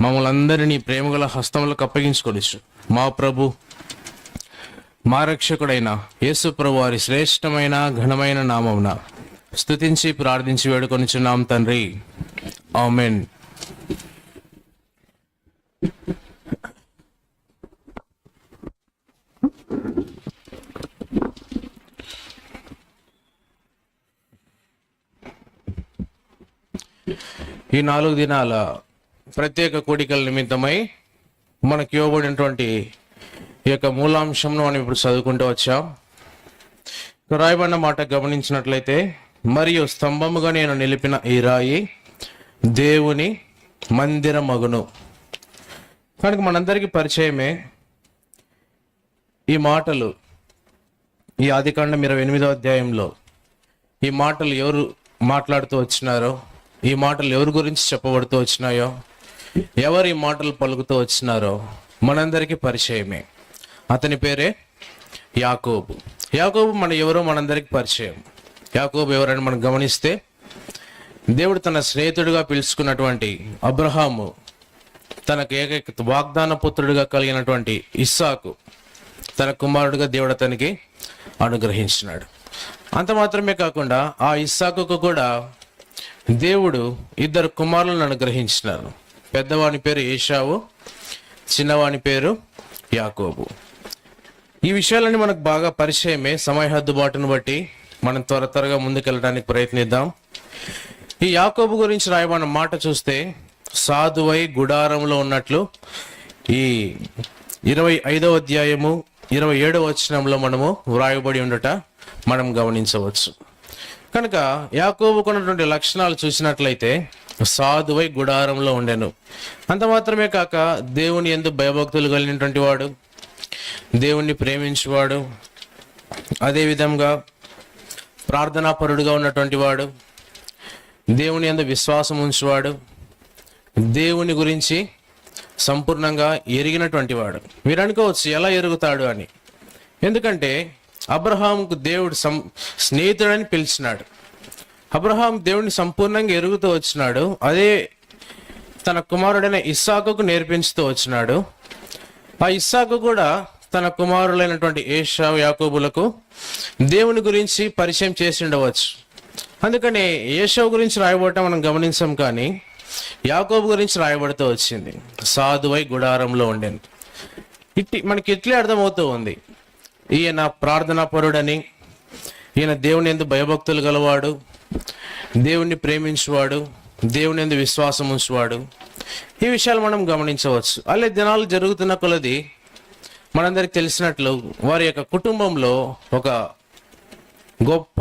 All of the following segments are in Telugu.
మమ్మల్ని అందరినీ ప్రేమగల హస్తములకు అప్పగించుకొనిచ్చు మా ప్రభు మా రక్షకుడైన యేసు ప్రభు వారి శ్రేష్టమైన ఘనమైన నామమున స్తుతించి ప్రార్థించి వేడుకొనిచున్నాం తండ్రి, ఆమేన్. ఈ 4 దినాల ప్రత్యేక కూడికల నిమిత్తమై మనకి ఇవ్వబడినటువంటి ఈ యొక్క మూలాంశంను మనం ఇప్పుడు చదువుకుంటూ వచ్చాం. రాయబడిన మాట గమనించినట్లయితే, మరియు స్తంభముగా నేను నిలిపిన ఈ రాయి దేవుని మందిరమగును. కనుక మనందరికీ పరిచయమే ఈ మాటలు. ఈ ఆదికాండం 28వ అధ్యాయంలో ఈ మాటలు ఎవరు మాట్లాడుతూ వచ్చినారో, ఈ మాటలు ఎవరి గురించి చెప్పబడుతూ వచ్చినాయో, ఎవరు ఈ మాటలు పలుకుతూ వచ్చినారో మనందరికీ పరిచయమే. అతని పేరే యాకోబు. యాకోబు ఎవరో మనందరికీ పరిచయం. యాకోబు ఎవరని మనం గమనిస్తే, దేవుడు తన స్నేహితుడిగా పిలుచుకున్నటువంటి అబ్రహాము, తనకు ఏకైక వాగ్దాన పుత్రుడిగా కలిగినటువంటి ఇస్సాకు తన కుమారుడిగా దేవుడు అతనికి అనుగ్రహించినాడు. అంత మాత్రమే కాకుండా ఆ ఇస్సాకుకు కూడా దేవుడు 2 కుమారులను అనుగ్రహించినారు. పెద్దవాని పేరు ఏశావు, చిన్నవాని పేరు యాకోబు. ఈ విషయాలన్నీ మనకు బాగా పరిచయమే. సమయ హద్దుబాటును బట్టి మనం త్వరగా ముందుకెళ్ళడానికి ప్రయత్నిద్దాం. ఈ యాకోబు గురించి రాయబడిన మాట చూస్తే, సాధువై గుడారంలో ఉన్నట్లు ఈ 25వ అధ్యాయము 27వ వచనంలో మనము వ్రాయబడి ఉండట మనం గమనించవచ్చు. కనుక యాకోబుకున్నటువంటి లక్షణాలు చూసినట్లయితే, సాధువై గుడారంలో ఉండెను. అంత మాత్రమే కాక దేవుని యందు భయభక్తులు కలిగినటువంటి వాడు, దేవుణ్ణి ప్రేమించేవాడు, అదేవిధంగా ప్రార్థనాపరుడుగా ఉన్నటువంటి వాడు, దేవుని యందు విశ్వాసం ఉంచేవాడు, దేవుని గురించి సంపూర్ణంగా ఎరిగినటువంటి వాడు. మీరు అనుకోవచ్చు ఎలా ఎరుగుతాడు అని. ఎందుకంటే అబ్రహాముకు దేవుడు స్నేహితుడని పిలిచినాడు. అబ్రహాం దేవుడిని సంపూర్ణంగా ఎరుగుతూ వచ్చినాడు. అదే తన కుమారుడైన ఇస్సాకుకు నేర్పించుతూ వచ్చినాడు. ఆ ఇస్సాకు కూడా తన కుమారులైనటువంటి ఏశావు, యాకోబులకు దేవుని గురించి పరిచయం చేసి ఉండవచ్చు. అందుకని ఏశావు గురించి రాయబడటం మనం గమనించాం, కానీ యాకోబు గురించి రాయబడుతూ వచ్చింది. సాధువై గుడారంలో ఉండేది. మనకి ఇట్లే అర్థమవుతూ ఉంది, ఈయన ప్రార్థనాపరుడని, ఈయన దేవుని యందు భయభక్తులు గలవాడు, దేవుణ్ణి ప్రేమించువాడు, దేవుని యందు విశ్వాసం ఉంచువాడు. ఈ విషయాలు మనం గమనించవచ్చు. అలా దినాలు జరుగుతున్న కొలది మనందరికి తెలిసినట్లు వారి యొక్క కుటుంబంలో ఒక గొప్ప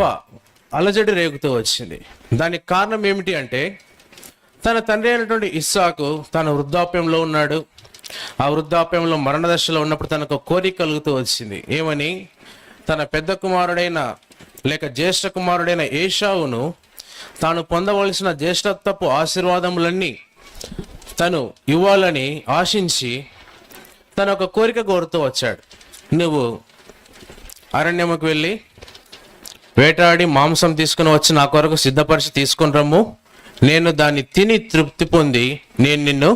అలజడి రేగుతూ వచ్చింది. దానికి కారణం ఏమిటి అంటే, తన తండ్రి అయినటువంటి ఇస్సాకు తన వృద్ధాప్యంలో ఉన్నాడు. ఆ వృద్ధాప్యంలో మరణ దశలో ఉన్నప్పుడు తనకు కోరిక కలుగుతూ వచ్చింది. ఏమని? తన పెద్ద కుమారుడైన లేక జ్యేష్ఠ కుమారుడైన ఏశావును తాను పొందవలసిన జ్యేష్ఠత్వపు ఆశీర్వాదములన్నీ తను ఇవ్వాలని ఆశించి తను ఒక కోరిక కోరుతూ వచ్చాడు. నువ్వు అరణ్యముకు వెళ్ళి వేటాడి మాంసం తీసుకుని వచ్చి నా కొరకు సిద్ధపరిచి తీసుకుని రమ్ము, నేను దాన్ని తిని తృప్తి పొంది నేను నిన్ను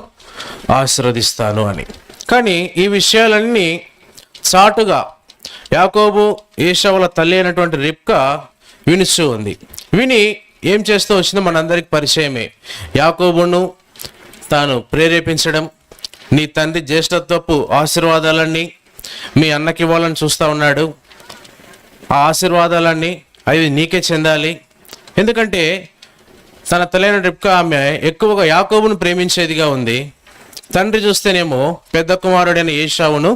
ఆశీర్వదిస్తాను అని. కానీ ఈ విషయాలన్నీ చాటుగా యాకోబు ఏశావుల తల్లి అయినటువంటి రిబ్కా వినిస్తూ ఉంది. విని ఏం చేస్తూ వచ్చిందో మనందరికి పరిచయమే. యాకోబును తాను ప్రేరేపించడం, నీ తండ్రి జ్యేష్ఠత్వపు ఆశీర్వాదాలన్నీ మీ అన్నకి ఇవ్వాలని చూస్తూ ఉన్నాడు. ఆ ఆశీర్వాదాలన్నీ అవి నీకే చెందాలి. ఎందుకంటే తన తల్లి రిబ్కా ఆమె ఎక్కువగా యాకోబును ప్రేమించేదిగా ఉంది. తండ్రి చూస్తేనేమో పెద్ద కుమారుడైన ఏశావును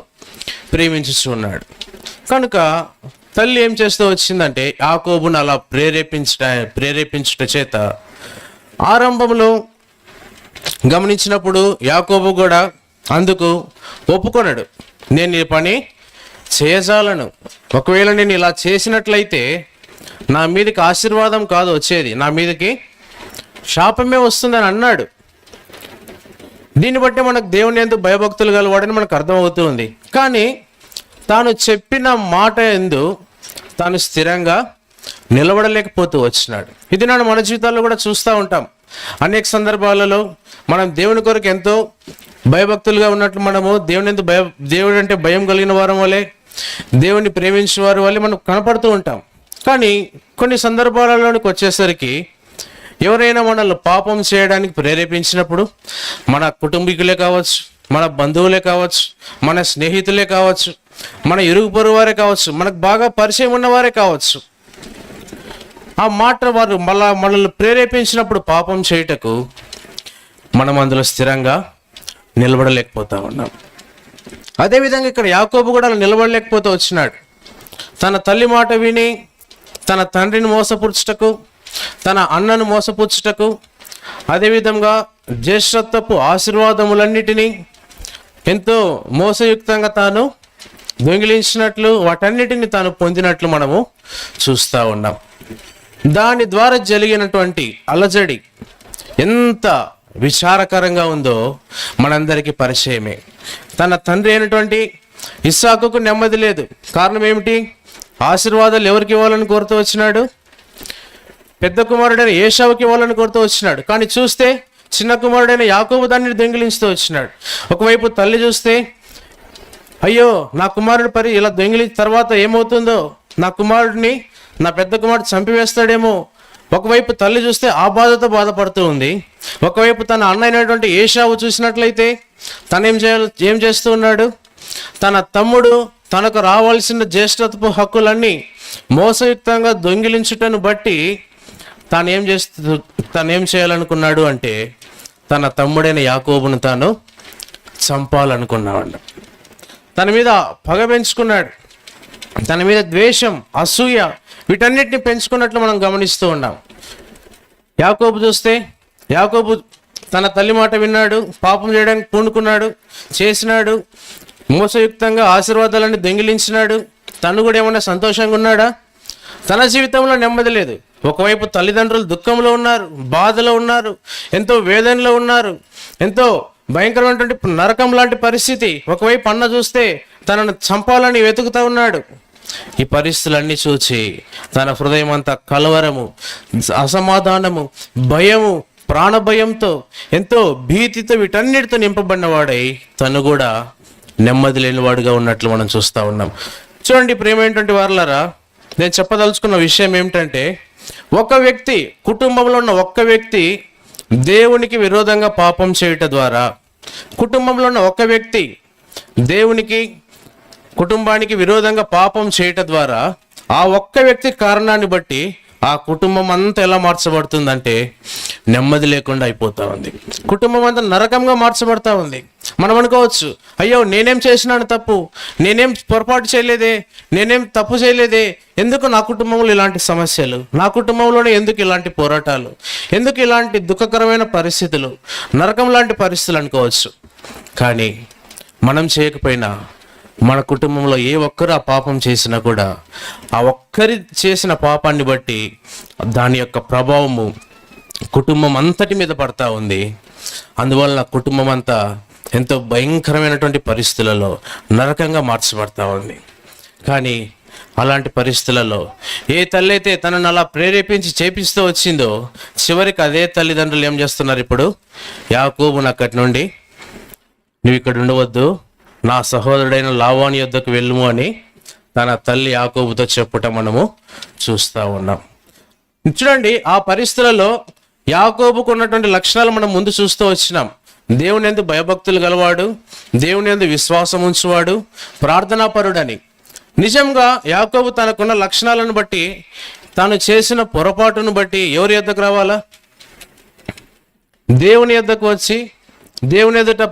ప్రేమించుచు ఉన్నాడు. కనుక తల్లి ఏం చేస్తూ వచ్చిందంటే, యాకోబును అలా ప్రేరేపించుట చేత ఆరంభంలో గమనించినప్పుడు యాకోబు కూడా అందుకు ఒప్పుకొనడు. నేను ఈ పని చేయజాలను, ఒకవేళ నేను ఇలా చేసినట్లయితే నా మీదకి ఆశీర్వాదం కాదు వచ్చేది, నా మీదకి శాపమే వస్తుందని అన్నాడు. దీన్ని బట్టి మనకు దేవుని యందు భయభక్తులు గలవాడని మనకు అర్థమవుతుంది. కానీ తాను చెప్పిన మాట యందు తాను స్థిరంగా నిలబడలేకపోతూ వచ్చినాడు. ఇది నాడు మన జీవితాల్లో కూడా చూస్తూ ఉంటాం. అనేక సందర్భాలలో మనం దేవుని కొరకు ఎంతో భయభక్తులుగా ఉన్నట్లు మనము దేవుడు అంటే భయం కలిగిన వారం వలె, దేవుని ప్రేమించిన వారి వల్లే మనం కనపడుతూ ఉంటాం. కానీ కొన్ని సందర్భాలలోనికి వచ్చేసరికి ఎవరైనా మనల్ని పాపం చేయడానికి ప్రేరేపించినప్పుడు, మన కుటుంబీకులే కావచ్చు, మన బంధువులే కావచ్చు, మన స్నేహితులే కావచ్చు, మన ఇరుగు పొరుగు వారే కావచ్చు, మనకు బాగా పరిచయం ఉన్నవారే కావచ్చు, ఆ మాట వారు మనల్ని ప్రేరేపించినప్పుడు పాపం చేయుటకు మనం అందులో స్థిరంగా నిలబడలేకపోతా ఉన్నాం. అదేవిధంగా ఇక్కడ యాకోబు కూడా అలా నిలబడలేకపోతూ వచ్చినాడు. తన తల్లి మాట విని తన తండ్రిని మోసపుచ్చుటకు, తన అన్నను మోసపుచ్చుటకు, అదేవిధంగా జ్యేష్ఠత్వపు ఆశీర్వాదములన్నిటినీ ఎంతో మోసయుక్తంగా తాను దొంగిలించినట్లు, వాటన్నిటిని తాను పొందినట్లు మనము చూస్తూ ఉన్నాం. దాని ద్వారా జరిగినటువంటి అలజడి ఎంత విచారకరంగా ఉందో మనందరికీ పరిచయమే. తన తండ్రి అయినటువంటి ఇస్సాకుకు నెమ్మది లేదు. కారణం ఏమిటి? ఆశీర్వాదాలు ఎవరికి ఇవ్వాలని కోరుతూ వచ్చినాడు? పెద్ద కుమారుడైన ఏశావుకి ఇవ్వాలని కోరుతూ వచ్చినాడు. కానీ చూస్తే చిన్న కుమారుడైన యాకోబు దాన్ని దొంగిలిస్తూ వచ్చినాడు. ఒకవైపు తల్లి చూస్తే, అయ్యో నా కుమారుడి ఇలా దొంగిలించిన తర్వాత ఏమవుతుందో, నా కుమారుడిని నా పెద్ద కుమారుడు చంపివేస్తాడేమో. ఒకవైపు తల్లి చూస్తే ఆ బాధతో బాధపడుతూ ఉంది. ఒకవైపు తన అన్న అయినటువంటి ఏశావు చూసినట్లయితే ఏం చేస్తూ ఉన్నాడు? తన తమ్ముడు తనకు రావాల్సిన జ్యేష్ఠత్వపు హక్కులన్నీ మోసయుక్తంగా దొంగిలించుటను బట్టి తానేం చేయాలనుకున్నాడు అంటే, తన తమ్ముడైన యాకోబును తాను చంపాలనుకున్నాడు. తన మీద పగ పెంచుకున్నాడు. తన మీద ద్వేషం, అసూయ, వీటన్నిటిని పెంచుకున్నట్లు మనం గమనిస్తూ ఉన్నాం. యాకోబు చూస్తే, యాకోబు తన తల్లి మాట విన్నాడు, పాపం చేయడానికి పూనుకున్నాడు, చేసినాడు, మోసయుక్తంగా ఆశీర్వాదాలన్నీ దొంగిలించినాడు. తను కూడా ఏమన్నా సంతోషంగా ఉన్నాడా? తన జీవితంలో నెమ్మది లేదు. ఒకవైపు తల్లిదండ్రులు దుఃఖంలో ఉన్నారు, బాధలో ఉన్నారు, ఎంతో వేదనలో ఉన్నారు, ఎంతో భయంకరమైనటువంటి నరకం లాంటి పరిస్థితి. ఒకవైపు అన్న చూస్తే తనను చంపాలని వెతుకుతూ ఉన్నాడు. ఈ పరిస్థితులన్నీ చూచి తన హృదయం అంతా కలవరము, అసమాధానము, భయము, ప్రాణభయంతో, ఎంతో భీతితో, వీటన్నిటితో నింపబడిన వాడై తను కూడా నెమ్మది లేనివాడుగా ఉన్నట్లు మనం చూస్తూ ఉన్నాం. చూడండి ప్రేమైనటువంటి వారలారా, నేను చెప్పదలుచుకున్న విషయం ఏమిటంటే, ఒక వ్యక్తి, కుటుంబంలో ఉన్న ఒక్క వ్యక్తి దేవునికి విరోధంగా పాపం చేయుట ద్వారా, కుటుంబంలో ఉన్న ఒక వ్యక్తి కుటుంబానికి విరోధంగా పాపం చేయట ద్వారా, ఆ ఒక్క వ్యక్తి కారణాన్ని బట్టి ఆ కుటుంబం అంతా ఎలా మార్చబడుతుందంటే నెమ్మది లేకుండా అయిపోతా ఉంది. కుటుంబం అంతా నరకంగా మార్చబడతా ఉంది. మనం అనుకోవచ్చు, అయ్యో నేనేం చేసినాను తప్పు, నేనేం పొరపాటు చేయలేదే, నేనేం తప్పు చేయలేదే, ఎందుకు నా కుటుంబంలో ఇలాంటి సమస్యలు, నా కుటుంబంలోనే ఎందుకు ఇలాంటి పోరాటాలు, ఎందుకు ఇలాంటి దుఃఖకరమైన పరిస్థితులు, నరకం లాంటి పరిస్థితులు అనుకోవచ్చు. కానీ మనం చేయకపోయినా, మన కుటుంబంలో ఏ ఒక్కరు ఆ పాపం చేసినా కూడా ఆ ఒక్కరి చేసిన పాపాన్ని బట్టి దాని యొక్క ప్రభావము కుటుంబం అంతటి మీద పడతా ఉంది. అందువలన కుటుంబం అంతా ఎంతో భయంకరమైనటువంటి పరిస్థితులలో నరకంగా మార్చబడతా ఉంది. కానీ అలాంటి పరిస్థితులలో ఏ తల్లి అయితే తనను అలా ప్రేరేపించి చేపిస్తూ వచ్చిందో, చివరికి అదే తల్లిదండ్రులు ఏం చేస్తున్నారు? ఇప్పుడు యాకోబును అక్కడి నుండి నువ్వు ఇక్కడ ఉండవద్దు, నా సహోదరుడైన లాబాను యొద్దకు వెళ్ళుము అని తన తల్లి యాకోబుతో చెప్పుట మనము చూస్తూ ఉన్నాం. చూడండి, ఆ పరిస్థితులలో యాకోబుకు ఉన్నటువంటి లక్షణాలు మనం ముందు చూస్తూ వచ్చినాం. దేవుని యందు భయభక్తులు గలవాడు, దేవుని యందు విశ్వాసం ఉంచువాడు, ప్రార్థనాపరుడని. నిజంగా యాకోబు తనకున్న లక్షణాలను బట్టి, తాను చేసిన పొరపాటును బట్టి ఎవరి యొద్దకు రావాలా? దేవుని యొద్దకు వచ్చి దేవుని ఎదుట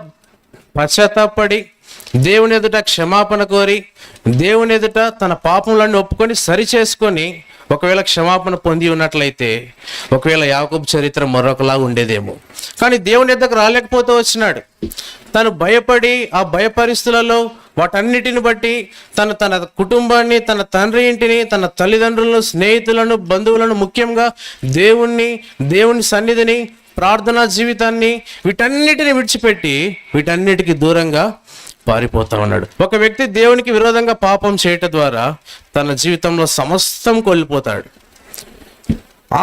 పశ్చాత్తాపడి, దేవుని ఎదుట క్షమాపణ కోరి, దేవుని ఎదుట తన పాపములన్నీ ఒప్పుకొని సరి చేసుకొని ఒకవేళ క్షమాపణ పొంది ఉన్నట్లయితే ఒకవేళ యాకోబు చరిత్ర మరొకలా ఉండేదేమో. కానీ దేవుని ఎద్దకు రాలేకపోతూ వచ్చినాడు. తను భయపడి ఆ భయ పరిస్థితులలో వాటన్నిటిని బట్టి తన కుటుంబాన్ని, తన తండ్రి ఇంటిని, తన తల్లిదండ్రులను, స్నేహితులను, బంధువులను, ముఖ్యంగా దేవుని సన్నిధిని, ప్రార్థనా జీవితాన్ని, వీటన్నిటిని విడిచిపెట్టి వీటన్నిటికి దూరంగా పారిపోతా ఉన్నాడు. ఒక వ్యక్తి దేవునికి విరోధంగా పాపం చేయటం ద్వారా తన జీవితంలో సమస్తం కోల్పోతాడు.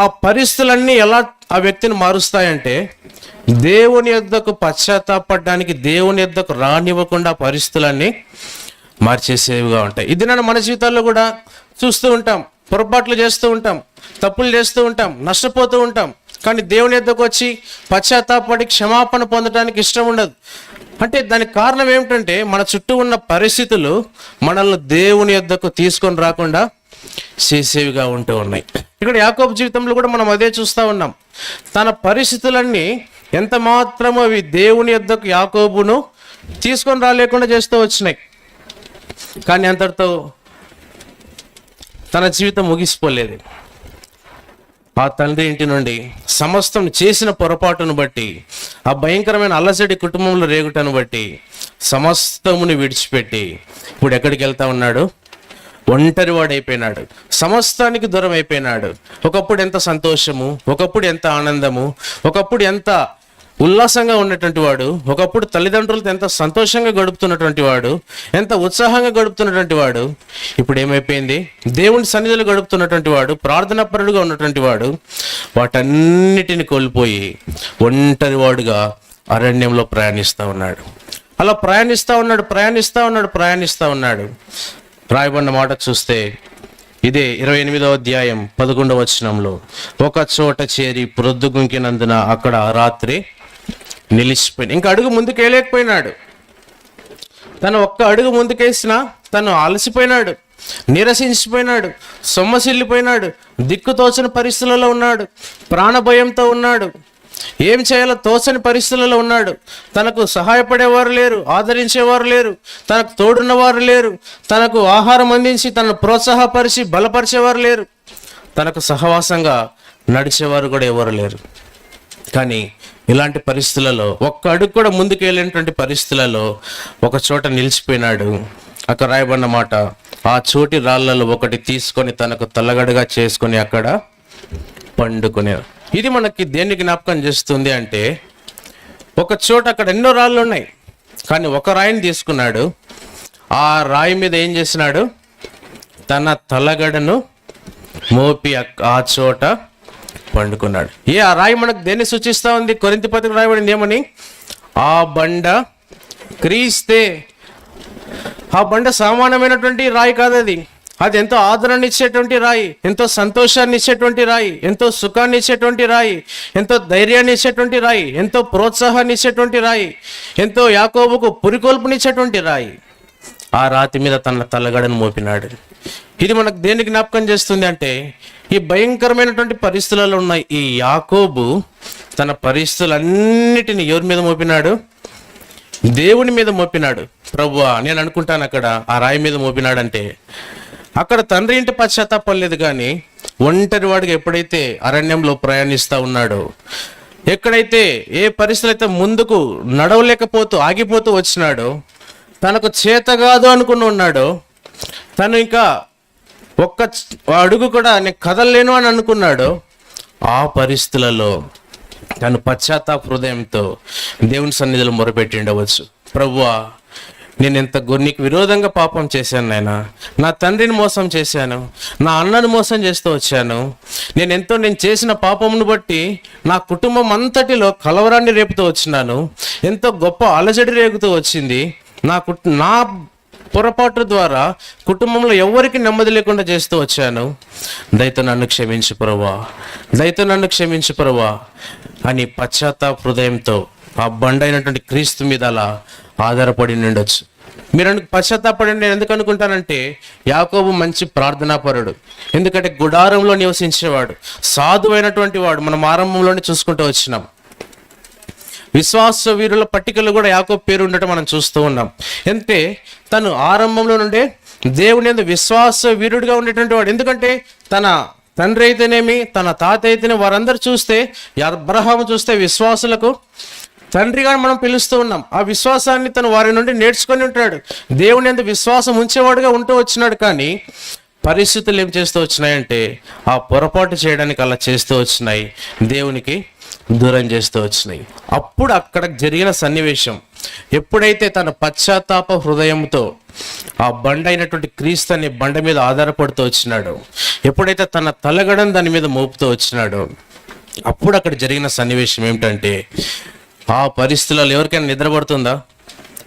ఆ పరిస్థితులన్నీ ఎలా ఆ వ్యక్తిని మారుస్తాయంటే దేవుని యొద్దకు పశ్చాత్తాపడడానికి, దేవుని యొద్దకు రానివ్వకుండా పరిస్థితులన్నీ మార్చేసేవిగా ఉంటాయి. ఇది నన్ను మన జీవితాల్లో కూడా చూస్తూ ఉంటాం. పొరపాట్లు చేస్తూ ఉంటాం, తప్పులు చేస్తూ ఉంటాం, నష్టపోతూ ఉంటాం. కానీ దేవుని యొద్దకు వచ్చి పశ్చాత్తాపడి క్షమాపణ పొందడానికి ఇష్టం ఉండదు. అంటే దానికి కారణం ఏమిటంటే మన చుట్టూ ఉన్న పరిస్థితులు మనల్ని దేవుని యొద్దకు తీసుకొని రాకుండా చేసేవిగా ఉంటూ ఉన్నాయి. ఇక్కడ యాకోబు జీవితంలో కూడా మనం అదే చూస్తూ ఉన్నాం. తన పరిస్థితులన్నీ ఎంత మాత్రమో అవి దేవుని యొద్దకు యాకోబును తీసుకొని రాలేకుండా చేస్తూ వచ్చినాయి. కానీ అంతటితో తన జీవితం ముగిసిపోలేదు. ఆ తండ్రి ఇంటి నుండి సమస్తం చేసిన పొరపాటును బట్టి, ఆ భయంకరమైన అల్లసడి కుటుంబంలో రేగుటను బట్టి సమస్తముని విడిచిపెట్టి ఇప్పుడు ఎక్కడికి వెళ్తా ఉన్నాడు? ఒంటరివాడు అయిపోయినాడు, సమస్తానికి దూరం అయిపోయినాడు. ఒకప్పుడు ఎంత సంతోషము, ఒకప్పుడు ఎంత ఆనందము, ఒకప్పుడు ఎంత ఉల్లాసంగా ఉన్నటువంటి వాడు, ఒకప్పుడు తల్లిదండ్రులతో ఎంత సంతోషంగా గడుపుతున్నటువంటి వాడు, ఎంత ఉత్సాహంగా గడుపుతున్నటువంటి వాడు, ఇప్పుడు ఏమైపోయింది? దేవుని సన్నిధిలో గడుపుతున్నటువంటి వాడు, ప్రార్థనాపరుడుగా ఉన్నటువంటి వాడు, వాటన్నిటిని కోల్పోయి ఒంటరివాడుగా అరణ్యంలో ప్రయాణిస్తూ ఉన్నాడు. అలా ప్రయాణిస్తూ ఉన్నాడు. రాయబడిన మాట చూస్తే ఇదే 28వ అధ్యాయం 11వ వచనంలో, ఒక చోట చేరి ప్రొద్దుగుంకినందున అక్కడ రాత్రి నిలిచిపోయింది. ఇంకా అడుగు ముందుకు వేయలేకపోయినాడు. తను ఒక్క అడుగు ముందుకేసినా తను అలసిపోయినాడు, నీరసించిపోయినాడు, సొమ్మసిల్లిపోయినాడు, దిక్కుతోచని పరిస్థితులలో ఉన్నాడు, ప్రాణభయంతో ఉన్నాడు, ఏం చేయాలో తోచని పరిస్థితులలో ఉన్నాడు. తనకు సహాయపడేవారు లేరు, ఆదరించేవారు లేరు, తనకు తోడున్నవారు లేరు, తనకు ఆహారం అందించి తనను ప్రోత్సాహపరిచి బలపరిచేవారు లేరు, తనకు సహవాసంగా నడిచేవారు కూడా ఎవరు లేరు. కానీ ఇలాంటి పరిస్థితులలో ఒక్క అడుగు కూడా ముందుకు వెళ్ళినటువంటి పరిస్థితులలో ఒక చోట నిలిచిపోయినాడు. అక్కడ రాయబడిన మాట, ఆ చోటి రాళ్లలో ఒకటి తీసుకొని తనకు తలగడగా చేసుకొని అక్కడ పండుకునే. ఇది మనకి దేన్ని జ్ఞాపకం చేస్తుంది అంటే, ఒక చోట అక్కడ ఎన్నో రాళ్ళు ఉన్నాయి, కానీ ఒక రాయిని తీసుకున్నాడు. ఆ రాయి మీద ఏం చేసినాడు? తన తలగడను మోపి ఆ చోట పండుకున్నాడు. ఆ రాయి మనకు దేన్ని సూచిస్తూ ఉంది? కొరింథీ పత్రిక రాయబడింది ఏమని? ఆ బండ క్రీస్తే. ఆ బండ సామాన్యమైనటువంటి రాయి కాదు. అది ఎంతో ఆదరణ ఇచ్చేటువంటి రాయి, ఎంతో సంతోషాన్ని ఇచ్చేటువంటి రాయి, ఎంతో సుఖాన్ని ఇచ్చేటువంటి రాయి, ఎంతో ధైర్యాన్ని ఇచ్చేటువంటి రాయి, ఎంతో ప్రోత్సాహాన్ని ఇచ్చేటువంటి రాయి, ఎంతో యాకోబుకు పురికొల్పునిచ్చేటువంటి రాయి. ఆ రాతి మీద తన తలగడను మోపినాడు. ఇది మనకు దేనికి జ్ఞాపకం చేస్తుంది అంటే, ఈ భయంకరమైనటువంటి పరిస్థితులలో ఉన్న ఈ యాకోబు తన పరిస్థితులన్నిటిని ఎవరి మీద మోపినాడు? దేవుని మీద మోపినాడు. ప్రభువా, నేను అనుకుంటాను అక్కడ ఆ రాయి మీద మోపినాడంటే, అక్కడ తండ్రి ఇంటి పశ్చాత్తాపలేదు, కానీ ఒంటరి వాడికి ఎప్పుడైతే అరణ్యంలో ప్రయాణిస్తూ ఉన్నాడో, ఎక్కడైతే ఏ పరిస్థితులు అయితే ముందుకు నడవలేకపోతూ ఆగిపోతూ వచ్చినాడో, తనకు చేత కాదు అనుకుని ఉన్నాడో, తను ఇంకా ఒక్క అడుగు కూడా నేను కదలలేను అని అనుకున్నాడో, ఆ పరిస్థితులలో తను పశ్చాత్తాప హృదయంతో దేవుని సన్నిధిలో మొరపెట్టి ఉండవచ్చు. ప్రభువా, నేను ఎంత నీకు విరోధంగా పాపం చేశాను నాయనా, నా తండ్రిని మోసం చేశాను, నా అన్నను మోసం చేస్తూ వచ్చాను, నేను చేసిన పాపమును బట్టి నా కుటుంబం అంతటిలో కలవరాన్ని రేపుతూ వచ్చినాను, ఎంతో గొప్ప అలజడి రేగుతూ వచ్చింది, నా పొరపాటు ద్వారా కుటుంబంలో ఎవరికి నెమ్మది లేకుండా చేస్తూ వచ్చాను, దయతో నన్ను క్షమించు ప్రభువా, దయతో నన్ను క్షమించు ప్రభువా అని పశ్చాత్తాప హృదయంతో ఆ బండైనటువంటి క్రీస్తు మీద అలా ఆధారపడి ఉండొచ్చు. మీరు పశ్చాత్తాపడి నేను ఎందుకు అనుకుంటానంటే, యాకోబు మంచి ప్రార్థనాపరుడు. ఎందుకంటే గుడారంలో నివసించేవాడు, సాధువైనటువంటి వాడు. మనం ఆరంభంలోనే చూసుకుంటూ వచ్చినాం. విశ్వాస వీరుల పట్టికలో కూడా యాకోబు పేరు ఉండటం మనం చూస్తూ ఉన్నాం. అంటే తను ఆరంభంలో నుండే దేవుని యందు విశ్వాస వీరుడిగా ఉండేటువంటి వాడు. ఎందుకంటే తన తండ్రి అయితేనేమి, తన తాత అయితేనే, వారందరూ చూస్తే, అబ్రహాము చూస్తే విశ్వాసులకు తండ్రిగా మనం పిలుస్తూ ఉన్నాం. ఆ విశ్వాసాన్ని తను వారి నుండి నేర్చుకొని ఉంటాడు. దేవుని యందు విశ్వాసం ఉంచేవాడుగా ఉంటూ వచ్చినాడు. కానీ పరిస్థితులు ఏం చేస్తూ వచ్చినాయంటే, ఆ పొరపాటు చేయడానికి అలా చేస్తూ వచ్చినాయి, దేవునికి దూరం చేస్తూ వచ్చినాయి. అప్పుడు అక్కడ జరిగిన సన్నివేశం, ఎప్పుడైతే తన పశ్చాత్తాప హృదయంతో ఆ బండ అయినటువంటి క్రీస్తు అనే బండ మీద ఆధారపడుతూ వచ్చినాడో, ఎప్పుడైతే తన తలగడం దాని మీద మోపుతూ వచ్చినాడో, అప్పుడు అక్కడ జరిగిన సన్నివేశం ఏమిటంటే, ఆ పరిస్థితులలో ఎవరికైనా నిద్ర పడుతుందా?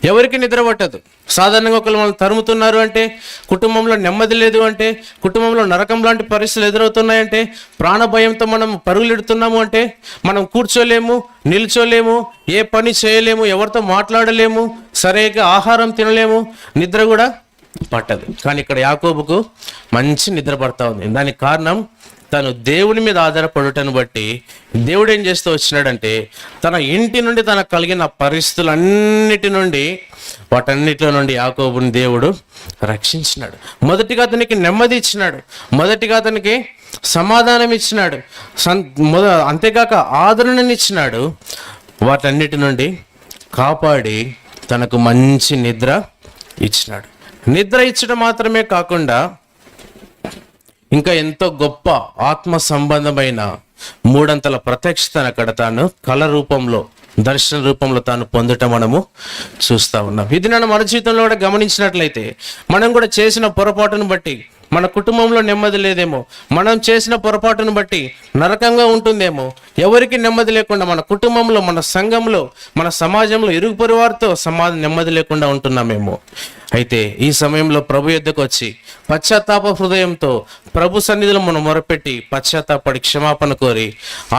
ఎవరికి నిద్ర పట్టదు. సాధారణంగా ఒకళ్ళు మనం తరుముతున్నారు అంటే, కుటుంబంలో నెమ్మది లేదు అంటే, కుటుంబంలో నరకం లాంటి పరిస్థితులు ఎదురవుతున్నాయంటే, ప్రాణభయంతో మనం పరుగులెడుతున్నాము అంటే, మనం కూర్చోలేము, నిల్చోలేము, ఏ పని చేయలేము, ఎవరితో మాట్లాడలేము, సరిగ్గా ఆహారం తినలేము, నిద్ర కూడా పట్టదు. కానీ ఇక్కడ యాకోబుకు మంచి నిద్ర పడతా ఉంది. దానికి కారణం తను దేవుని మీద ఆధారపడుటను బట్టి దేవుడు ఏం చేస్తూ వచ్చినాడంటే, తన ఇంటి నుండి తనకు కలిగిన పరిస్థితులన్నిటి నుండి, వాటన్నిటిలో నుండి యాకోబుని దేవుడు రక్షించినాడు. మొదటిగా అతనికి నెమ్మది ఇచ్చినాడు, మొదటిగా అతనికి సమాధానం ఇచ్చినాడు, అంతేకాక ఆదరణనిచ్చినాడు. వాటన్నిటి నుండి కాపాడి తనకు మంచి నిద్ర ఇచ్చినాడు. నిద్ర ఇచ్చడం మాత్రమే కాకుండా ఇంకా ఎంతో గొప్ప ఆత్మ సంబంధమైన మూడంతల ప్రత్యక్షతను అక్కడ తాను కళ రూపంలో, దర్శన రూపంలో తాను పొందటం మనము చూస్తూ ఉన్నాం. ఇది నన్ను మన జీవితంలో కూడా గమనించినట్లయితే, మనం కూడా చేసిన పొరపాటును బట్టి మన కుటుంబంలో నెమ్మది లేదేమో, మనం చేసిన పొరపాటును బట్టి నరకంగా ఉంటుందేమో, ఎవరికి నెమ్మది లేకుండా మన కుటుంబంలో, మన సంఘంలో, మన సమాజంలో ఇరుగు పొరుగు వారితో నెమ్మది లేకుండా ఉంటున్నామేమో. అయితే ఈ సమయంలో ప్రభు యొద్దకు వచ్చి పశ్చాత్తాప హృదయంతో ప్రభు సన్నిధిలో మనం మొరపెట్టి పశ్చాత్తాపడి క్షమాపణ కోరి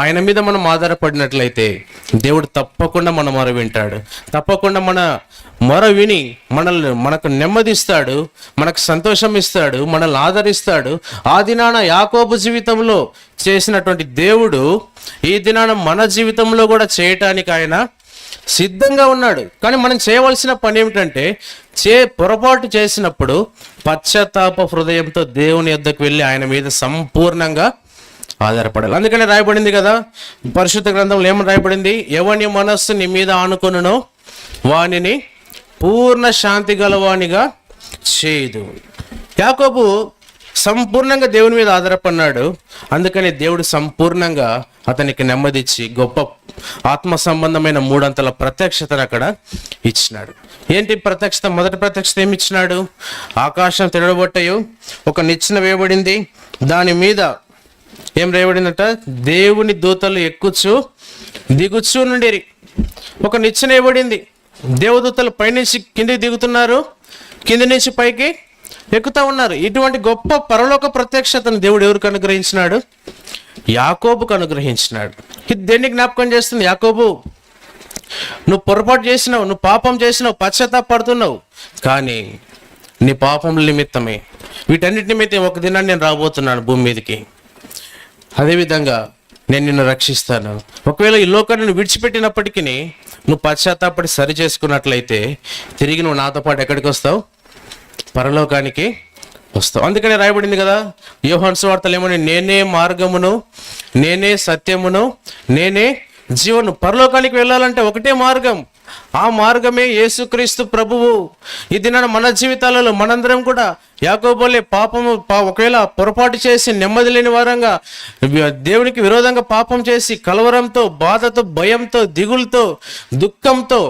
ఆయన మీద మనం ఆధారపడినట్లయితే దేవుడు తప్పకుండా మన మొర వింటాడు. తప్పకుండా మన మొర విని మనకు నెమ్మదిస్తాడు, మనకు సంతోషం ఇస్తాడు, మనల్ని ఆదరిస్తాడు. ఆ దినాన యాకోబు జీవితంలో చేసినటువంటి దేవుడు ఈ దినాన మన జీవితంలో కూడా చేయటానికి ఆయన సిద్ధంగా ఉన్నాడు. కానీ మనం చేయవలసిన పని ఏమిటంటే, పొరపాటు చేసినప్పుడు పశ్చాత్తాప హృదయంతో దేవుని యొద్దకు వెళ్ళి ఆయన మీద సంపూర్ణంగా ఆధారపడాలి. అందుకనే రాయబడింది కదా, పరిశుద్ధ గ్రంథంలో ఏమని రాయబడింది? ఎవని మనస్సు నీ మీద ఆనుకొనునో వానిని పూర్ణ శాంతి గలవానిగా చేయదు. యాకోబు సంపూర్ణంగా దేవుని మీద ఆధారపడినాడు. అందుకని దేవుడు సంపూర్ణంగా అతనికి నెమ్మదిచ్చి గొప్ప ఆత్మ సంబంధమైన మూడంతల ప్రత్యక్షతను అక్కడ ఇచ్చినాడు. ఏంటి ప్రత్యక్షత? మొదటి ప్రత్యక్షత ఏమి ఇచ్చినాడు? ఆకాశం తెరవబట్టయు ఒక నిచ్చెన వేయబడింది, దాని మీద ఏం రేయబడిందట? దేవుని దూతలు ఎక్కుచు దిగుచు నుండి ఒక నిచ్చెన వేయబడింది. దేవదూతలు పైనుంచి కిందికి దిగుతున్నారు, కింది నుంచి పైకి ఎక్కుతా ఉన్నారు. ఇటువంటి గొప్ప పరలోక ప్రత్యక్షతను దేవుడు ఎవరికి అనుగ్రహించినాడు? యాకోబుకు అనుగ్రహించినాడు. ఇది దేన్ని జ్ఞాపకం చేస్తుంది? యాకోబు, నువ్వు పొరపాటు చేసినావు, నువ్వు పాపం చేసినావు, పశ్చాత్తాపడుతున్నావు, కానీ నీ పాపం నిమిత్తమే, వీటన్నిటి నిమిత్తం ఒక దినాన్ని నేను రాబోతున్నాను భూమి మీదకి. అదేవిధంగా నేను నిన్ను రక్షిస్తాను. ఒకవేళ ఈ లోకాన్ని నువ్వు విడిచిపెట్టినప్పటికీ నువ్వు పశ్చాత్తాపడి సరి చేసుకున్నట్లయితే తిరిగి నువ్వు నాతో పాటు ఎక్కడికి వస్తావు? పరలోకానికి వస్తావు. అందుకనే రాయబడింది కదా, యోహాను సువార్తలో ఏమని? నేనే మార్గమును, నేనే సత్యమును, నేనే జీవను. పరలోకానికి వెళ్ళాలంటే ఒకటే మార్గం, ఆ మార్గమే యేసుక్రీస్తు ప్రభువు. ఇది మన జీవితాలలో మనందరం కూడా యాకోబోలే ఒకవేళ పొరపాటు చేసి నెమ్మది లేని వారంగా దేవునికి విరోధంగా పాపం చేసి కలవరంతో, బాధతో, భయంతో, దిగులతో, దుఃఖంతో,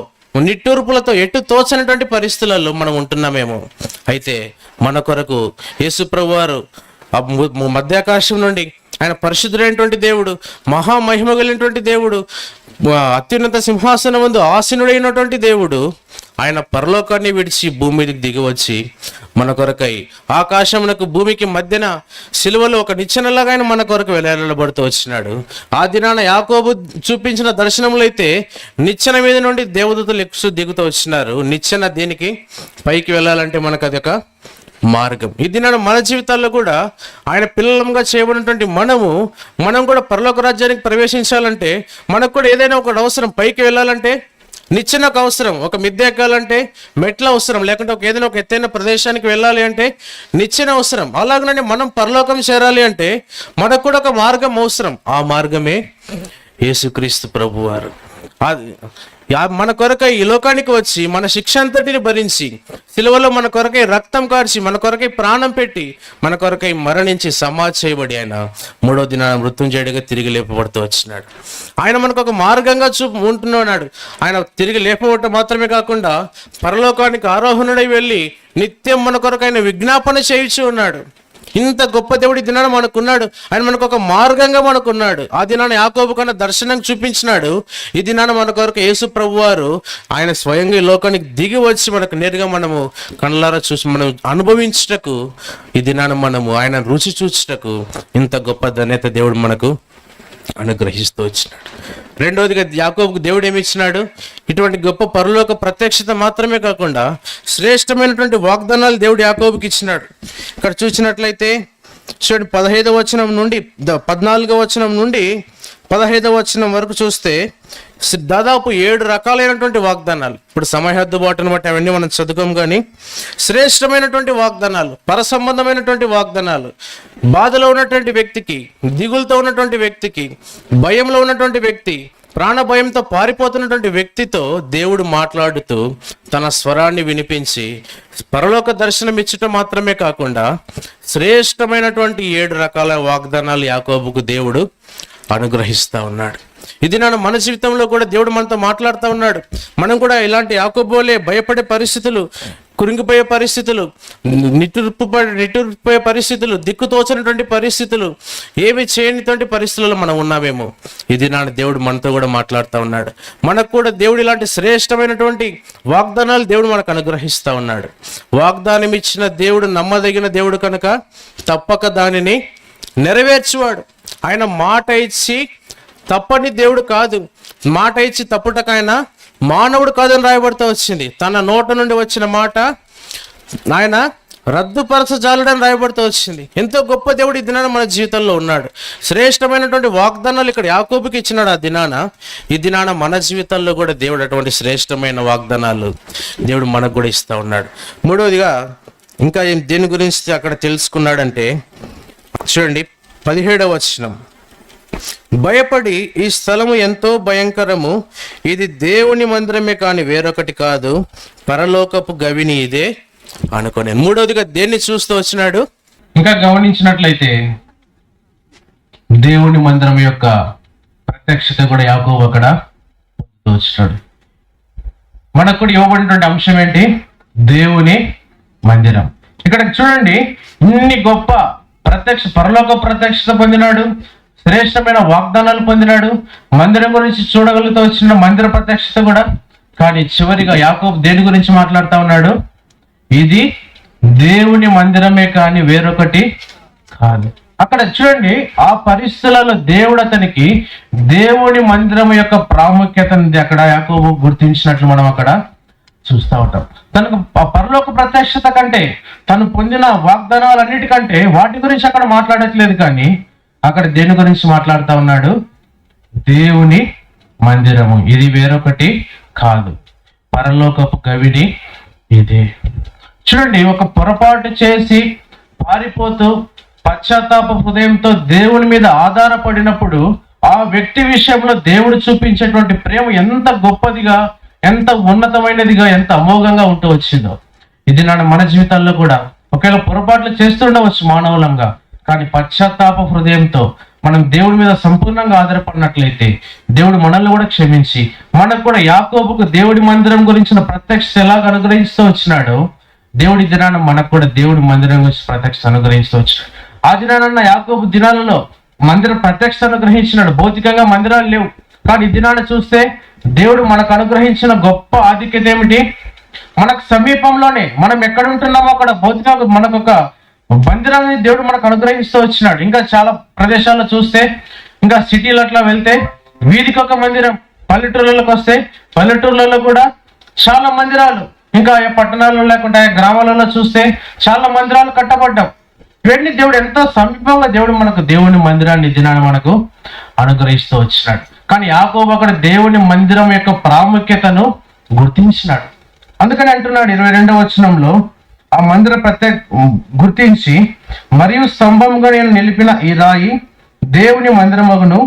నిట్టూర్పులతో ఎటు తోచనటువంటి పరిస్థితులలో మనం ఉంటున్నామేమో. అయితే మన కొరకు యేసు ప్రభువారు మధ్యాకాశం నుండి, ఆయన పరిశుద్ధుడైనటువంటి దేవుడు, మహామహిమ కలిగినటువంటి దేవుడు, అత్యున్నత సింహాసనం ముందు ఆసీనుడైనటువంటి దేవుడు, ఆయన పరలోకాన్ని విడిచి భూమి మీదకి దిగి వచ్చి మన కొరకై ఆకాశమునకు భూమికి మధ్యన సిలువలో ఒక నిచ్చెనలాగా ఆయన మన కొరకు వెళ్లాడబడుతూ వచ్చినాడు. ఆ దినాన యాకోబు చూపించిన దర్శనంలో అయితే నిచ్చెన మీద నుండి దేవదూతలు ఎక్కువ దిగుతూ వచ్చినారు. నిచ్చెన దేనికి? పైకి వెళ్ళాలంటే మనకు అది ఒక మార్గం. ఇది మన జీవితాల్లో కూడా ఆయన పిల్లలంగా చేయబడినటువంటి మనం కూడా పరలోక రాజ్యానికి ప్రవేశించాలంటే మనకు కూడా ఏదైనా ఒకటి అవసరం. పైకి వెళ్ళాలంటే నిచ్చెన ఒక అవసరం, ఒక మిద్దె ఎక్కాలంటే మెట్ల అవసరం, లేకుంటే ఏదైనా ఒక ఎత్తైన ప్రదేశానికి వెళ్ళాలి అంటే నిచ్చెన అవసరం. అలాగనే మనం పరలోకం చేరాలి అంటే మనకు కూడా ఒక మార్గం అవసరం. ఆ మార్గమే యేసుక్రీస్తు ప్రభువారు. మన కొరకై ఈ లోకానికి వచ్చి మన శిక్ష అంతటిని భరించి సిలువలో మన కొరకై రక్తం కార్చి, మన కొరకై ప్రాణం పెట్టి, మన కొరకై మరణించి సమాధి చేయబడి ఆయన మూడో దినాన మృత్యుంజయుడిగా తిరిగి లేపబడుతూ వచ్చినాడు. ఆయన మనకు ఒక మార్గంగా ఉంటున్నాడు. ఆయన తిరిగి లేపబడటం మాత్రమే కాకుండా పరలోకానికి ఆరోహణుడై వెళ్ళి నిత్యం మన కొరకు ఆయన విజ్ఞాపన చేయించి ఉన్నాడు. ఇంత గొప్ప దేవుడు ఈ దినాన మనకున్నాడు. ఆయన మనకు ఒక మార్గంగా మనకున్నాడు. ఆ దినాన యాకోబు కన్నా దర్శనం చూపించినాడు. ఈ దినాన మన కొరకు యేసు ప్రభు వారు ఆయన స్వయంగా ఈ లోకానికి దిగి వచ్చి మనకు నేరుగా మనము కళ్ళారా చూసి మనం అనుభవించుటకు, ఈ దినాన మనము ఆయన రుచి చూచుటకు ఇంత గొప్ప ధన్యత దేవుడు మనకు అనుగ్రహిస్తూ వచ్చినాడు. రెండవదిగా యాకోబుకు దేవుడు ఏమి ఇచ్చినాడు? ఇటువంటి గొప్ప పరలోక ప్రత్యక్షత మాత్రమే కాకుండా శ్రేష్టమైనటువంటి వాగ్దానాలు దేవుడు యాకోబుకి ఇచ్చినాడు. ఇక్కడ చూసినట్లయితే చూడండి, 15వ వచనం నుండి 14వ వచనం నుండి 15వ వచనం వరకు చూస్తే దాదాపు 7 రకాలైనటువంటి వాగ్దానాలు. ఇప్పుడు సమయ హద్దుబాటును బట్టి అవన్నీ మనం చదువుకోం, కానీ శ్రేష్టమైనటువంటి వాగ్దానాలు, పరసంబంధమైనటువంటి వాగ్దానాలు, బాధలో ఉన్నటువంటి వ్యక్తికి, దిగులతో ఉన్నటువంటి వ్యక్తికి, భయంలో ఉన్నటువంటి వ్యక్తి, ప్రాణ భయంతో పారిపోతున్నటువంటి వ్యక్తితో దేవుడు మాట్లాడుతూ తన స్వరాన్ని వినిపించి పరలోక దర్శనం ఇచ్చటం మాత్రమే కాకుండా శ్రేష్టమైనటువంటి 7 రకాల వాగ్దానాలు యాకోబుకు దేవుడు అనుగ్రహిస్తా ఉన్నాడు. ఇది మన జీవితంలో కూడా దేవుడు మనతో మాట్లాడుతూ ఉన్నాడు. మనం కూడా ఇలాంటి యాకోబులే భయపడే పరిస్థితులు, కురింగిపోయే పరిస్థితులు, నిట్టూర్చిపోయే పరిస్థితులు, దిక్కుతోచనటువంటి పరిస్థితులు, ఏమి చేయనిటువంటి పరిస్థితుల్లో మనం ఉన్నామేమో. ఇది దేవుడు మనతో కూడా మాట్లాడుతూ ఉన్నాడు. మనకు కూడా దేవుడు ఇలాంటి శ్రేష్టమైనటువంటి వాగ్దానాలు దేవుడు మనకు అనుగ్రహిస్తూ ఉన్నాడు. వాగ్దానం ఇచ్చిన దేవుడు నమ్మదగిన దేవుడు కనుక తప్పక దానిని నెరవేర్చువాడు. ఆయన మాట ఇచ్చి తప్పని దేవుడు కాదు. మాట ఇచ్చి తప్పుటకు ఆయన మానవుడు కాదని రాయబడుతూ వచ్చింది. తన నోట నుండి వచ్చిన మాట ఆయన రద్దుపరచజాలడని రాయబడుతూ వచ్చింది. ఎంతో గొప్ప దేవుడు ఈ దినాన మన జీవితంలో ఉన్నాడు. శ్రేష్టమైనటువంటి వాగ్దానాలు ఇక్కడ యాకోబుకి ఇచ్చినాడు. ఆ దినాన ఈ దినాన మన జీవితంలో కూడా దేవుడు అటువంటి శ్రేష్టమైన వాగ్దానాలు దేవుడు మనకు కూడా ఇస్తూ ఉన్నాడు. మూడవదిగా ఇంకా దేని గురించి అక్కడ తెలుసుకున్నాడంటే చూడండి, 17వ వచనం, భయపడి ఈ స్థలము ఎంతో భయంకరము, ఇది దేవుని మందిరమే కాని వేరొకటి కాదు, పరలోకపు గవిని ఇదే అనుకోని. మూడవదిగా దేన్ని చూస్తూ వచ్చినాడు? ఇంకా గమనించినట్లయితే దేవుని మందిరం యొక్క ప్రత్యక్షత కూడా యాకోబు అక్కడ వచ్చినాడు. మనకు కూడా ఇవ్వబడినటువంటి అంశం ఏంటి? దేవుని మందిరం. ఇక్కడ చూడండి, ఇన్ని గొప్ప పరలోక ప్రత్యక్షత పొందినాడు, శ్రేష్టమైన వాగ్దానాలు పొందినాడు, మందిరం గురించి చూడగలుగుతూ వచ్చిన మందిర ప్రత్యక్షత కూడా. కానీ చివరిగా యాకోబు దేని గురించి మాట్లాడుతూ ఉన్నాడు? ఇది దేవుని మందిరమే కానీ వేరొకటి కాదు. అక్కడ చూడండి, ఆ పరిస్థితులలో దేవుడు అతనికి దేవుని మందిరం యొక్క ప్రాముఖ్యతని అక్కడ యాకోబు గుర్తించినట్లు మనం అక్కడ చూస్తూ ఉంటాం. తనకు పరలోక ప్రత్యక్షత కంటే, తను పొందిన వాగ్దానాలన్నిటికంటే వాటి గురించి అక్కడ మాట్లాడట్లేదు. కానీ అక్కడ దేని గురించి మాట్లాడుతూ ఉన్నాడు? దేవుని మందిరము ఇది వేరొకటి కాదు, పరలోకపు గవిని ఇదే. చూడండి, ఒక పొరపాటు చేసి పారిపోతూ పశ్చాత్తాప హృదయంతో దేవుని మీద ఆధారపడినప్పుడు ఆ వ్యక్తి విషయంలో దేవుడు చూపించేటువంటి ప్రేమ ఎంత గొప్పదిగా, ఎంత ఉన్నతమైనదిగా, ఎంత అమోఘంగా ఉంటూ వచ్చిందో. ఇది మన జీవితాల్లో కూడా ఒకవేళ పొరపాట్లు చేస్తుండవచ్చు మానవులంగా, కానీ పశ్చాత్తాప హృదయంతో మనం దేవుడి మీద సంపూర్ణంగా ఆధారపడినట్లయితే దేవుడు మనల్ని కూడా క్షమించి మనకు కూడా యాకోబుకు దేవుడి మందిరం గురించిన ప్రత్యక్షత ఎలాగ అనుగ్రహిస్తూ వచ్చినాడో, దేవుడి దినాన మనకు కూడా దేవుడి మందిరం గురించి ప్రత్యక్షత అనుగ్రహిస్తూ వచ్చినాడు. ఆ దినాన్న యాకోబు దినాలలో మందిర ప్రత్యక్షత అనుగ్రహించినాడు. భౌతికంగా మందిరాలు లేవు, కానీ ఈ దినాన చూస్తే దేవుడు మనకు అనుగ్రహించిన గొప్ప ఆధిక్యత ఏమిటి? మనకు సమీపంలోనే, మనం ఎక్కడ ఉంటున్నామో అక్కడ భౌతికంగా మనకు ఒక మందిరాన్ని దేవుడు మనకు అనుగ్రహిస్తూ వచ్చినాడు. ఇంకా చాలా ప్రదేశాల్లో చూస్తే, ఇంకా సిటీలు అట్లా వెళ్తే వీధికి ఒక మందిరం, పల్లెటూర్లలోకి వస్తే పల్లెటూర్లలో కూడా చాలా మందిరాలు, ఇంకా పట్టణాల్లో లేకుండా గ్రామాలలో చూస్తే చాలా మందిరాలు కట్టబడ్డాం. ఇవన్నీ దేవుడు ఎంతో సమీపంగా దేవుడు మనకు దేవుని మందిరాన్ని దినాన్ని మనకు అనుగ్రహిస్తూ వచ్చినాడు. కానీ యాకోబు అక్కడ దేవుని మందిరం యొక్క ప్రాముఖ్యతను గుర్తించినాడు. అందుకని అంటున్నాడు 22వ వచనంలో, ఆ మందిర గుర్తించి, మరియు స్తంభంగా నేను నిలిపిన ఈ రాయి దేవుని మందిరమగును,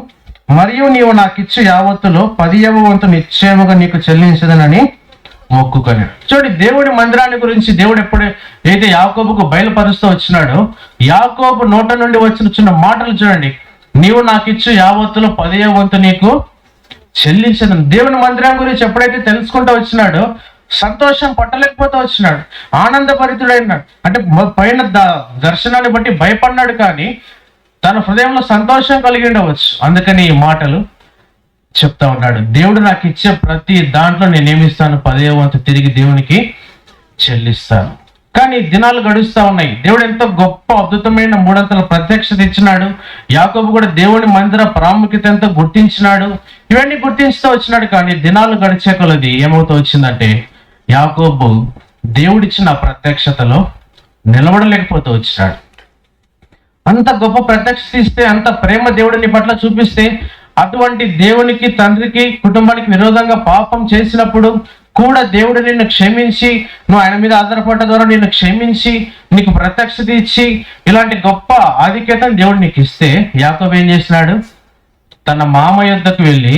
మరియు నీవు నాకిచ్చు యావత్తులో 10వ వంతు నిశ్చయముగా నీకు చెల్లించదనని మొక్కుకొని. చూడండి, దేవుడి మందిరాన్ని గురించి దేవుడు ఎప్పుడైతే యాకోబుకు బయలుపరుస్తూ వచ్చినాడో, యాకోబు నోట నుండి వచ్చిన చిన్న మాటలు చూడండి, నీవు నాకిచ్చు యావత్తులో 10వ వంతు నీకు చెల్లించదని. దేవుని మందిరం గురించి ఎప్పుడైతే తెలుసుకుంటూ వచ్చినాడో, సంతోషం పట్టలేకపోతూ వచ్చినాడు, ఆనందభరితుడైనాడు. అంటే పైన దర్శనాన్ని బట్టి భయపడినాడు, కానీ తన హృదయంలో సంతోషం కలిగి ఉండవచ్చు. అందుకని ఈ మాటలు చెప్తా ఉన్నాడు. దేవుడు నాకు ఇచ్చే ప్రతి దాంట్లో నేనేమిస్తాను, 10వ వంతు తిరిగి దేవునికి చెల్లిస్తాను. కానీ దినాలు గడుస్తూ ఉన్నాయి. దేవుడు ఎంతో గొప్ప అద్భుతమైన 3 ప్రత్యక్షత ఇచ్చినాడు. యాకోబు కూడా దేవుని మందిర ప్రాముఖ్యత ఎంతో గుర్తించినాడు. ఇవన్నీ గుర్తించుతూ వచ్చినాడు. కానీ దినాలు గడిచే కొలది ఏమవుతూ వచ్చిందంటే, యాకోబు దేవుడిచ్చిన ప్రత్యక్షతలో నిలబడలేకపోతూ వచ్చినాడు. అంత గొప్ప ప్రత్యక్షత ఇస్తే, అంత ప్రేమ దేవుడిని పట్ల చూపిస్తే, అటువంటి దేవునికి, తండ్రికి, కుటుంబానికి విరోధంగా పాపం చేసినప్పుడు కూడా దేవుడు నిన్ను క్షమించి, నువ్వు ఆయన మీద ఆధారపడ్డ ద్వారా నిన్ను క్షమించి, నీకు ప్రత్యక్షత ఇచ్చి, ఇలాంటి గొప్ప ఆధిక్యతను దేవుడు నీకు ఇస్తే, యాకోబు ఏం చేసినాడు? తన మామ యొద్దకు వెళ్ళి,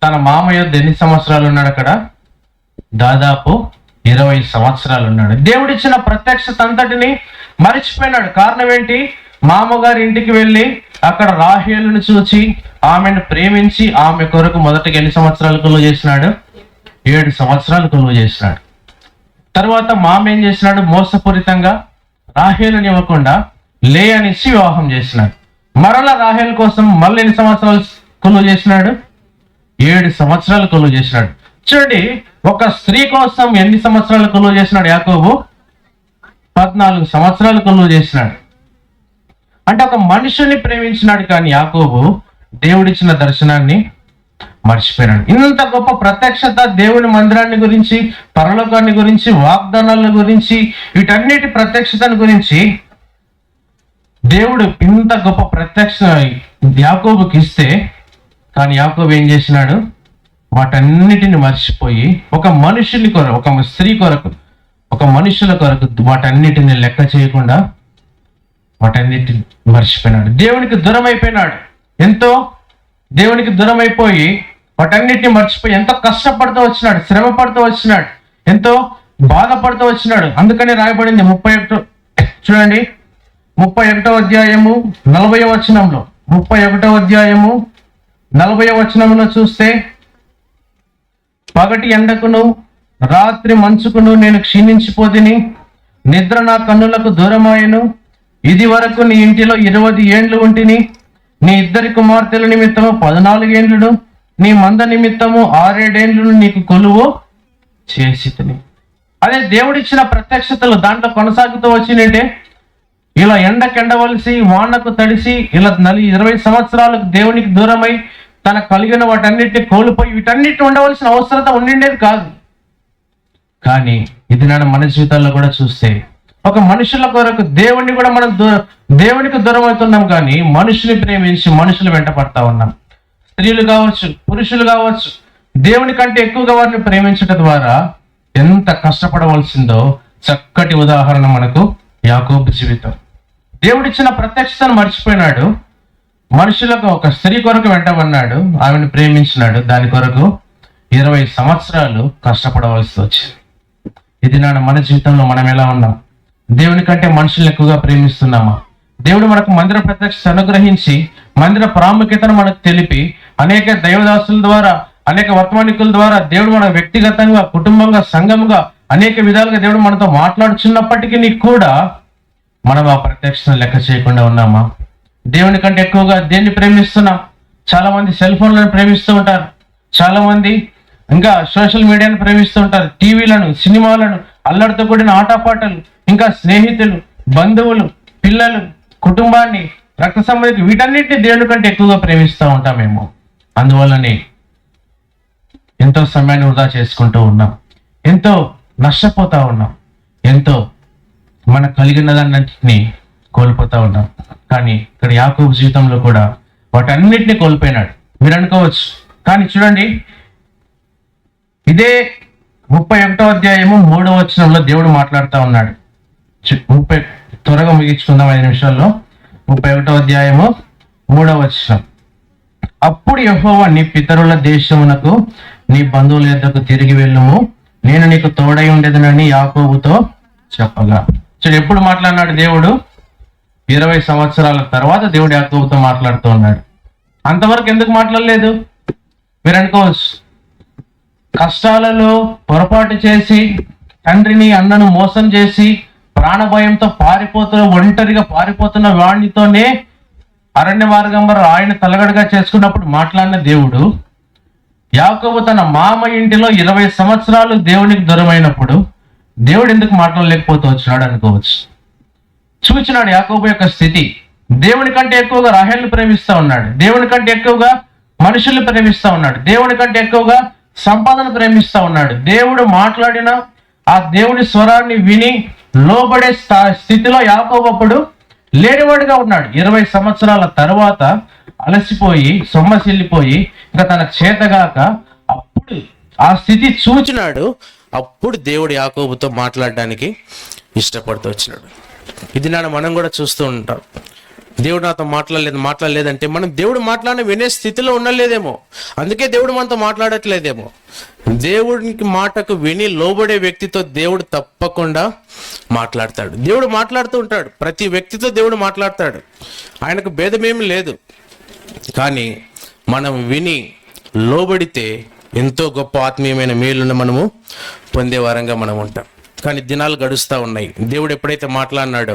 తన మామ యొద్ద ఎన్ని సంవత్సరాలు ఉన్నాడు? అక్కడ దాదాపు 20 సంవత్సరాలు ఉన్నాడు. దేవుడిచ్చిన ప్రత్యక్షత అంతటిని మరిచిపోయినాడు. కారణం ఏంటి? మామగారి ఇంటికి వెళ్ళి అక్కడ రాహేలును చూచి ఆమెను ప్రేమించి ఆమె కొరకు మొదటగా ఎన్ని సంవత్సరాలు కొలువు చేసినాడు? 7 సంవత్సరాలు కొలువు చేసినాడు. తర్వాత మామ ఏం చేసినాడు? మోసపూరితంగా రాహేలుని ఇవ్వకుండా లేయనిచ్చి వివాహం చేసినాడు. మరలా రాహేలు కోసం మళ్ళీ ఎన్ని సంవత్సరాలు కొలువు చేసినాడు? 7 సంవత్సరాలు కొలువు చేసినాడు. చూడండి, ఒక స్త్రీ కోసం ఎన్ని సంవత్సరాలు కొలువు చేసినాడు యాకోబు? 14 సంవత్సరాలు కొలువు చేసినాడు. అంటే ఒక మనుషుని ప్రేమించినాడు, కానీ యాకోబు దేవుడిచ్చిన దర్శనాన్ని మర్చిపోయినాడు. ఇంత గొప్ప ప్రత్యక్షత, దేవుని మందిరాన్ని గురించి, పరలోకాన్ని గురించి, వాగ్దానాల గురించి, వీటన్నిటి ప్రత్యక్షతను గురించి దేవుడు ఇంత గొప్ప ప్రత్యక్ష యాకోబుకి ఇస్తే, కానీ యాకోబు ఏం చేసినాడు? వాటన్నిటిని మర్చిపోయి ఒక మనుషుని కొరకు, ఒక స్త్రీ కొరకు, ఒక మనుషుల కొరకు వాటన్నిటిని లెక్క చేయకుండా వాటన్నిటిని మర్చిపోయినాడు. దేవునికి దూరం అయిపోయినాడు. ఎంతో దేవునికి దూరం అయిపోయి వాటన్నిటిని మర్చిపోయి ఎంతో కష్టపడుతూ వచ్చినాడు, శ్రమ పడుతూ వచ్చినాడు, ఎంతో బాధపడుతూ వచ్చినాడు. అందుకని రాయబడింది 31 చూడండి, 31వ అధ్యాయము 40వ వచనంలో, 31వ అధ్యాయము 40వ వచనంలో చూస్తే, పగటి ఎండకును రాత్రి మంచుకును నేను క్షీణించిపోతిని, నిద్ర నా కన్నులకు దూరమాయను. ఇది వరకు నీ ఇంటిలో 20 ఏండ్లు ఉంటిని, నీ 2 కుమార్తెల నిమిత్తము 14 ఏండ్లు, నీ మంద నిమిత్తము 6-7 ఏండ్లను నీకు కొలువు చేసి తిని. అదే దేవుడిచ్చిన ప్రత్యక్షతలు దాంట్లో కొనసాగుతూ వచ్చినంటే, ఇలా ఎండకెండవలసి, వానకు తడిసి, ఇలా 20 సంవత్సరాలకు దేవునికి దూరమై తన కలిగిన వాటన్నిటిని కోల్పోయి వీటన్నిటి ఉండవలసిన అవసరత ఉండిండేది కాదు. కానీ ఇది నాడు మన జీవితాల్లో కూడా చూస్తే, ఒక మనుషుల కొరకు దేవుణ్ణి కూడా మనం దేవునికి దూరం అవుతున్నాం, కానీ మనుషుని ప్రేమించి మనుషులు వెంట పడతా ఉన్నాం. స్త్రీలు కావచ్చు, పురుషులు కావచ్చు, దేవుని కంటే ఎక్కువగా వారిని ప్రేమించడం ద్వారా ఎంత కష్టపడవలసిందో చక్కటి ఉదాహరణ మనకు యాకోబు జీవితం. దేవుడిచ్చిన ప్రత్యక్షతను మర్చిపోయినాడు. మనుషులకు, ఒక స్త్రీ కొరకు వెంటబడినాడు, ఆమెను ప్రేమించినాడు. దాని కొరకు 20 సంవత్సరాలు కష్టపడవలసి వచ్చింది. ఇది నాడు మన జీవితంలో మనం ఎలా ఉన్నాం? దేవుని కంటే మనుషులను ఎక్కువగా ప్రేమిస్తున్నామా? దేవుడు మనకు మందిర ప్రత్యక్షత అనుగ్రహించి మందిర ప్రాముఖ్యతను మనకు తెలిపి అనేక దైవదాసుల ద్వారా, అనేక వర్తమానికుల ద్వారా దేవుడు మన వ్యక్తిగతంగా, కుటుంబంగా, సంఘముగా అనేక విధాలుగా దేవుడు మనతో మాట్లాడుచున్నప్పటికీ కూడా మనం ఆ ప్రత్యక్షతను లెక్క చేయకుండా ఉన్నామా? దేవుని కంటే ఎక్కువగా దేన్ని ప్రేమిస్తున్నాం? చాలా మంది సెల్ ఫోన్లను ప్రేమిస్తూ ఉంటారు, చాలా మంది ఇంకా సోషల్ మీడియాను ప్రేమిస్తూ ఉంటారు, టీవీలను, సినిమాలను, అల్లరితో కూడిన ఆటపాటలు, ఇంకా స్నేహితులు, బంధువులు, పిల్లలు, కుటుంబాన్ని, రక్త సంబంధికులు, వీటన్నిటిని దేవుని కంటే ఎక్కువగా ప్రేమిస్తూ ఉంటామేమో. అందువల్లనే ఎంతో సమయాన్ని వృధా చేసుకుంటూ ఉన్నాం, ఎంతో నష్టపోతా ఉన్నాం, ఎంతో మనకు కలిగిన దాన్నింటినీ కోల్పోతా ఉన్నాం. కానీ ఇక్కడ యాకోబు జీవితంలో కూడా వాటన్నిటిని కోల్పోయినాడు. మీరు అనుకోవచ్చు, కానీ చూడండి, ఇదే 31వ అధ్యాయము 3వ వచనంలో దేవుడు మాట్లాడుతూ ఉన్నాడు. త్వరగా ముగించుకుందాం 5 నిమిషాల్లో. 31వ అధ్యాయము 3వ వచనం. అప్పుడు యెహోవా నీ పితరుల దేశమునకు, నీ బంధువుల యొద్దకు తిరిగి వెళ్ళుము, నేను నీకు తోడై ఉండేదనని యాకోబుతో చెప్పగా. చూడు, ఎప్పుడు మాట్లాడినాడు దేవుడు? 20 సంవత్సరాల తర్వాత దేవుడు యాకోబుతో మాట్లాడుతూ ఉన్నాడు. అంతవరకు ఎందుకు మాట్లాడలేదు? మీరు అనుకోవచ్చు, కష్టాలలో పొరపాటు చేసి తండ్రిని అన్నను మోసం చేసి ప్రాణభయంతో ఒంటరిగా పారిపోతున్న వాడితోనే అరణ్య మార్గంలో ఆయన తలగడగా చేసుకున్నప్పుడు మాట్లాడిన దేవుడు యాకోబు తన మామ ఇంటిలో 20 సంవత్సరాలు దేవునికి దూరమైనప్పుడు దేవుడు ఎందుకు మాట్లాడలేకపోతూ వచ్చినాడు అనుకోవచ్చు. చూచినాడు యాకోబు యొక్క స్థితి. దేవుని కంటే ఎక్కువగా రాహేలును ప్రేమిస్తా ఉన్నాడు, దేవుని కంటే ఎక్కువగా మనుషుల్ని ప్రేమిస్తా ఉన్నాడు, దేవుని కంటే ఎక్కువగా సంపాదన ప్రేమిస్తా ఉన్నాడు. దేవుడు మాట్లాడిన ఆ దేవుని స్వరాన్ని విని లోబడే స్థితిలో యాకోబు అప్పుడు లేనివాడుగా ఉన్నాడు. 20 సంవత్సరాల తర్వాత అలసిపోయి సొమ్మసిల్లిపోయి ఇంకా తన చేతగాక అప్పుడు ఆ స్థితి చూచినాడు. అప్పుడు దేవుడు యాకోబుతో మాట్లాడడానికి ఇష్టపడుతూ వచ్చినాడు. ఇది నాన్న మనం కూడా చూస్తూ ఉంటాం. దేవుడు నాతో మాట్లాడలేదంటే మనం దేవుడు మాట్లాడిన వినే స్థితిలో ఉండలేదేమో, అందుకే దేవుడు మనతో మాట్లాడట్లేదేమో. దేవుడికి మాటకు విని లోబడే వ్యక్తితో దేవుడు తప్పకుండా మాట్లాడతాడు. దేవుడు మాట్లాడుతూ ఉంటాడు, ప్రతి వ్యక్తితో దేవుడు మాట్లాడతాడు, ఆయనకు భేదమేమి లేదు. కానీ మనం విని లోబడితే ఎంతో గొప్ప ఆత్మీయమైన మేలును మనము పొందే వారంగా మనం ఉంటాం. కానీ దినాలు గడుస్తూ ఉన్నాయి. దేవుడు ఎప్పుడైతే మాట్లాడినాడో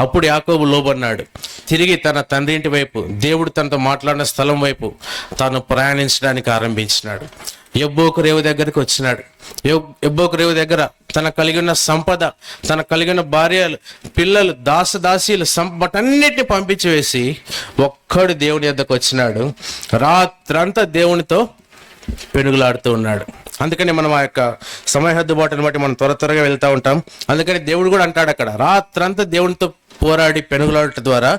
అప్పుడు యాకోబు లోబడినాడు. తిరిగి తన తండ్రి ఇంటి వైపు, దేవుడు తనతో మాట్లాడిన స్థలం వైపు తాను ప్రయాణించడానికి ఆరంభించినాడు. యబ్బోకు రేవు దగ్గరికి వచ్చినాడు. యబ్బోకు రేవు దగ్గర తన కలిగిన సంపద, తన కలిగిన భార్యలు, పిల్లలు, దాసీలు వాటన్నిటిని పంపించి వేసి ఒక్కడు దేవుని యొద్దకు వచ్చినాడు. రాత్రంతా దేవునితో పెనుగులాడుతూ ఉన్నాడు. అందుకని మనం ఆ యొక్క సమయ హద్దుబాటుని బట్టి మనం త్వరగా వెళ్తూ ఉంటాం. అందుకని దేవుడు కూడా అంటాడు, అక్కడ రాత్రంతా దేవునితో పోరాడి పెనుగులాడటం ద్వారా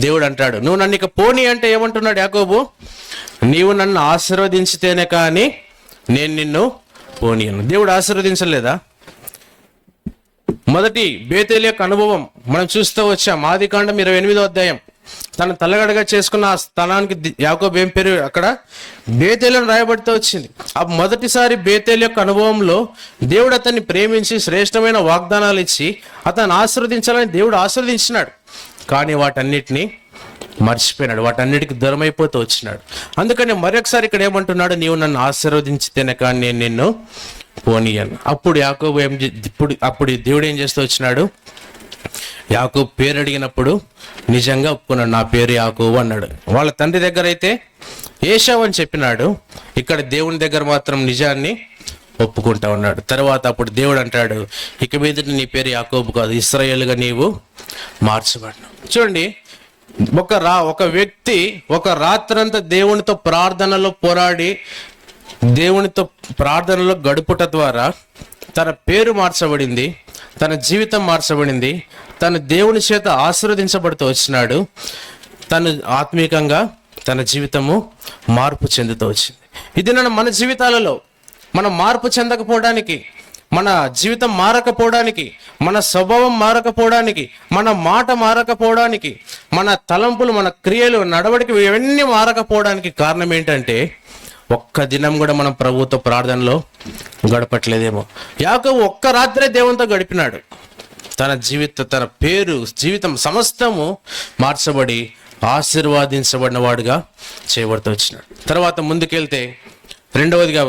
దేవుడు అంటాడు, నువ్వు నన్ను ఇక పోనీ అంటే ఏమంటున్నాడు యాకోబు, నీవు నన్ను ఆశీర్వదించితేనే కానీ నేను నిన్ను పోనీయను. దేవుడు ఆశీర్వదించలేదా? మొదటి బేతేలు యొక్క అనుభవం మనం చూస్తూ వచ్చాం. ఆదికాండం 28వ అధ్యాయం. తన తలగడగా చేసుకున్న ఆ స్థలానికి యాకోబు ఏం పేరు అక్కడ బేతేలు అని రాయబడితే వచ్చింది. ఆ మొదటిసారి బేతేలు యొక్క అనుభవంలో దేవుడు అతన్ని ప్రేమించి శ్రేష్టమైన వాగ్దానాలు ఇచ్చి అతన్ని ఆశీర్వదించాలని దేవుడు ఆశీర్వదించినాడు. కానీ వాటన్నిటిని మర్చిపోయినాడు, వాటన్నిటికి దూరం అయిపోతూ వచ్చినాడు. అందుకని మరొకసారి ఇక్కడ ఏమంటున్నాడు, నీవు నన్ను ఆశీర్వదించితేనే కానీ నేను నిన్ను పోనీయను. అప్పుడు యాకోబు అప్పుడు దేవుడు ఏం చేస్తూ వచ్చినాడు, యాకోబు పేరు అడిగినప్పుడు నిజంగా ఒప్పుకున్నాడు, నా పేరు యాకోబు అన్నాడు. వాళ్ళ తండ్రి దగ్గర అయితే ఏశావు అని చెప్పినాడు, ఇక్కడ దేవుని దగ్గర మాత్రం నిజాన్ని ఒప్పుకుంటా ఉన్నాడు. తర్వాత అప్పుడు దేవుడు అంటాడు, ఇక మీద నీ పేరు యాకోబు కాదు, ఇశ్రాయేలుగా నీవు మార్చబడినావు. చూడండి, ఒక వ్యక్తి ఒక రాత్రంతా దేవునితో ప్రార్థనలో పోరాడి దేవునితో ప్రార్థనలో గడుపుట ద్వారా తన పేరు మార్చబడింది, తన జీవితం మార్చబడింది, తను దేవుని చేత ఆశీర్వదించబడుతూ వచ్చినాడు. తను ఆత్మీయంగా తన జీవితము మార్పు చెందుతూ వచ్చింది. ఇది మన జీవితాలలో మనం మార్పు చెందకపోవడానికి, మన జీవితం మారకపోవడానికి, మన స్వభావం మారకపోవడానికి, మన మాట మారకపోవడానికి, మన తలంపులు, మన క్రియలు, నడవడికి ఇవన్నీ మారకపోవడానికి కారణం ఏంటంటే ఒక్క దినం కూడా మనం ప్రభువుతో ప్రార్థనలో గడపట్లేదేమో. యాకోబు ఒక్క రాత్రే దేవునితో గడిపినాడు. తన పేరు, జీవితం సమస్తము మార్చబడి ఆశీర్వాదించబడిన వాడుగా చేయబడుతూ వచ్చినాడు. తర్వాత ముందుకెళ్తే రెండవదిగా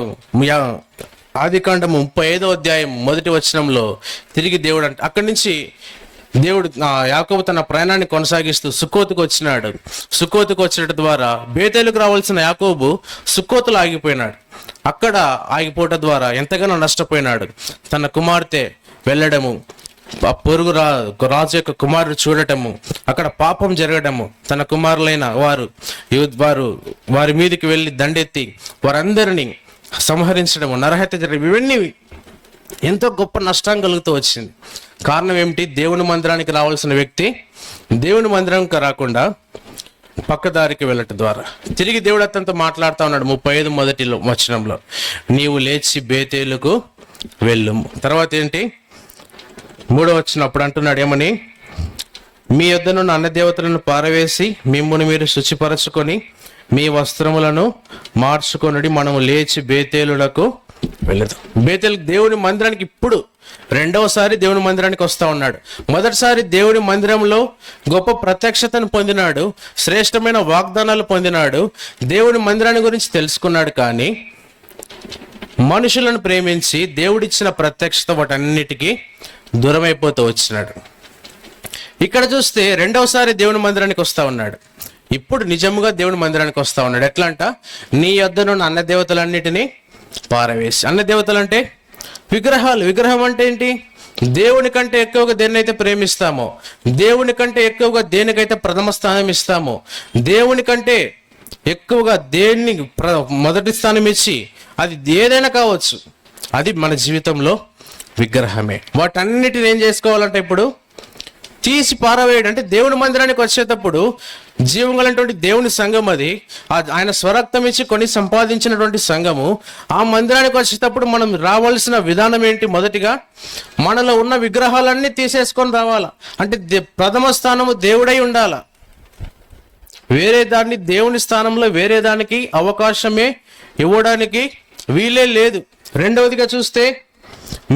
ఆదికాండము 35వ అధ్యాయం 1వ వచనంలో తిరిగి దేవుడు అక్కడి నుంచి దేవుడు యాకోబు తన ప్రయాణాన్ని కొనసాగిస్తూ సుక్కోతుకు వచ్చినాడు. సుక్కోతుకు వచ్చినట్టు ద్వారా బేతేలుకు రావాల్సిన యాకోబు సుక్కోతులు ఆగిపోయినాడు. అక్కడ ఆగిపోవటం ద్వారా ఎంతగానో నష్టపోయినాడు. తన కుమార్తె వెళ్ళడము, పొరుగు రాజు యొక్క కుమారుడు చూడటము, అక్కడ పాపం జరగడము, తన కుమారులైన వారి మీదకి వెళ్ళి దండెత్తి వారందరినీ సంహరించడము, నరహత్య జరగడం, ఇవన్నీ ఎంతో గొప్ప నష్టం కలుగుతూ వచ్చింది. కారణం ఏమిటి? దేవుని మందిరానికి రావాల్సిన వ్యక్తి దేవుని మందిరానికి రాకుండా పక్కదారికి వెళ్ళటం ద్వారా. తిరిగి దేవుడు అతనితో మాట్లాడుతూ ఉన్నాడు 35 మొదటి వచనంలో, నీవు లేచి బేతేలుకు వెళ్ళు. తర్వాత ఏంటి? 3వ వచనం అప్పుడు అంటున్నాడు ఏమని, మీ యొద్దనున్న అన్నదేవతలను పారవేసి మిమ్మును మీరు శుచిపరచుకొని మీ వస్త్రములను మార్చుకొనుడి, మనము లేచి బేతేలులకు వెళ్ళదు. బేతేలు దేవుని మందిరానికి ఇప్పుడు రెండవసారి దేవుని మందిరానికి వస్తా ఉన్నాడు. మొదటిసారి దేవుని మందిరంలో గొప్ప ప్రత్యక్షతను పొందినాడు, శ్రేష్టమైన వాగ్దానాలు పొందినాడు, దేవుని మందిరాన్ని గురించి తెలుసుకున్నాడు. కానీ మనుషులను ప్రేమించి దేవుడిచ్చిన ప్రత్యక్షత వాటన్నిటికీ దూరమైపోతూ వచ్చినాడు. ఇక్కడ చూస్తే రెండవసారి దేవుని మందిరానికి వస్తా ఉన్నాడు. ఇప్పుడు నిజముగా దేవుని మందిరానికి వస్తా ఉన్నాడు. ఎట్లా అంట, నీ యొద్దనున్న అన్న దేవతలన్నిటినీ పారవేసి. అన్న దేవతలు అంటే విగ్రహాలు. విగ్రహం అంటే ఏంటి? దేవుని కంటే ఎక్కువగా దేన్నైతే ప్రేమిస్తామో, దేవుని కంటే ఎక్కువగా దేనికైతే ప్రథమ స్థానం ఇస్తామో, దేవుని కంటే ఎక్కువగా దేన్ని మొదటి స్థానం ఇచ్చి, అది ఏదైనా కావచ్చు, అది మన జీవితంలో విగ్రహమే. వాటన్నిటిని ఏం చేసుకోవాలంటే ఇప్పుడు తీసి పారవేయడం. అంటే దేవుని మందిరానికి వచ్చేటప్పుడు జీవం గలటువంటి దేవుని సంఘం, అది ఆయన స్వరక్తం ఇచ్చి కొని సంపాదించినటువంటి సంఘము. ఆ మందిరానికి వచ్చేటప్పుడు మనం రావాల్సిన విధానం ఏంటి? మొదటిగా మనలో ఉన్న విగ్రహాలన్నీ తీసేసుకొని రావాలా. అంటే ప్రథమ స్థానము దేవుడై ఉండాలా. వేరే దాన్ని దేవుని స్థానంలో వేరే దానికి అవకాశమే ఇవ్వడానికి వీలే లేదు. రెండవదిగా చూస్తే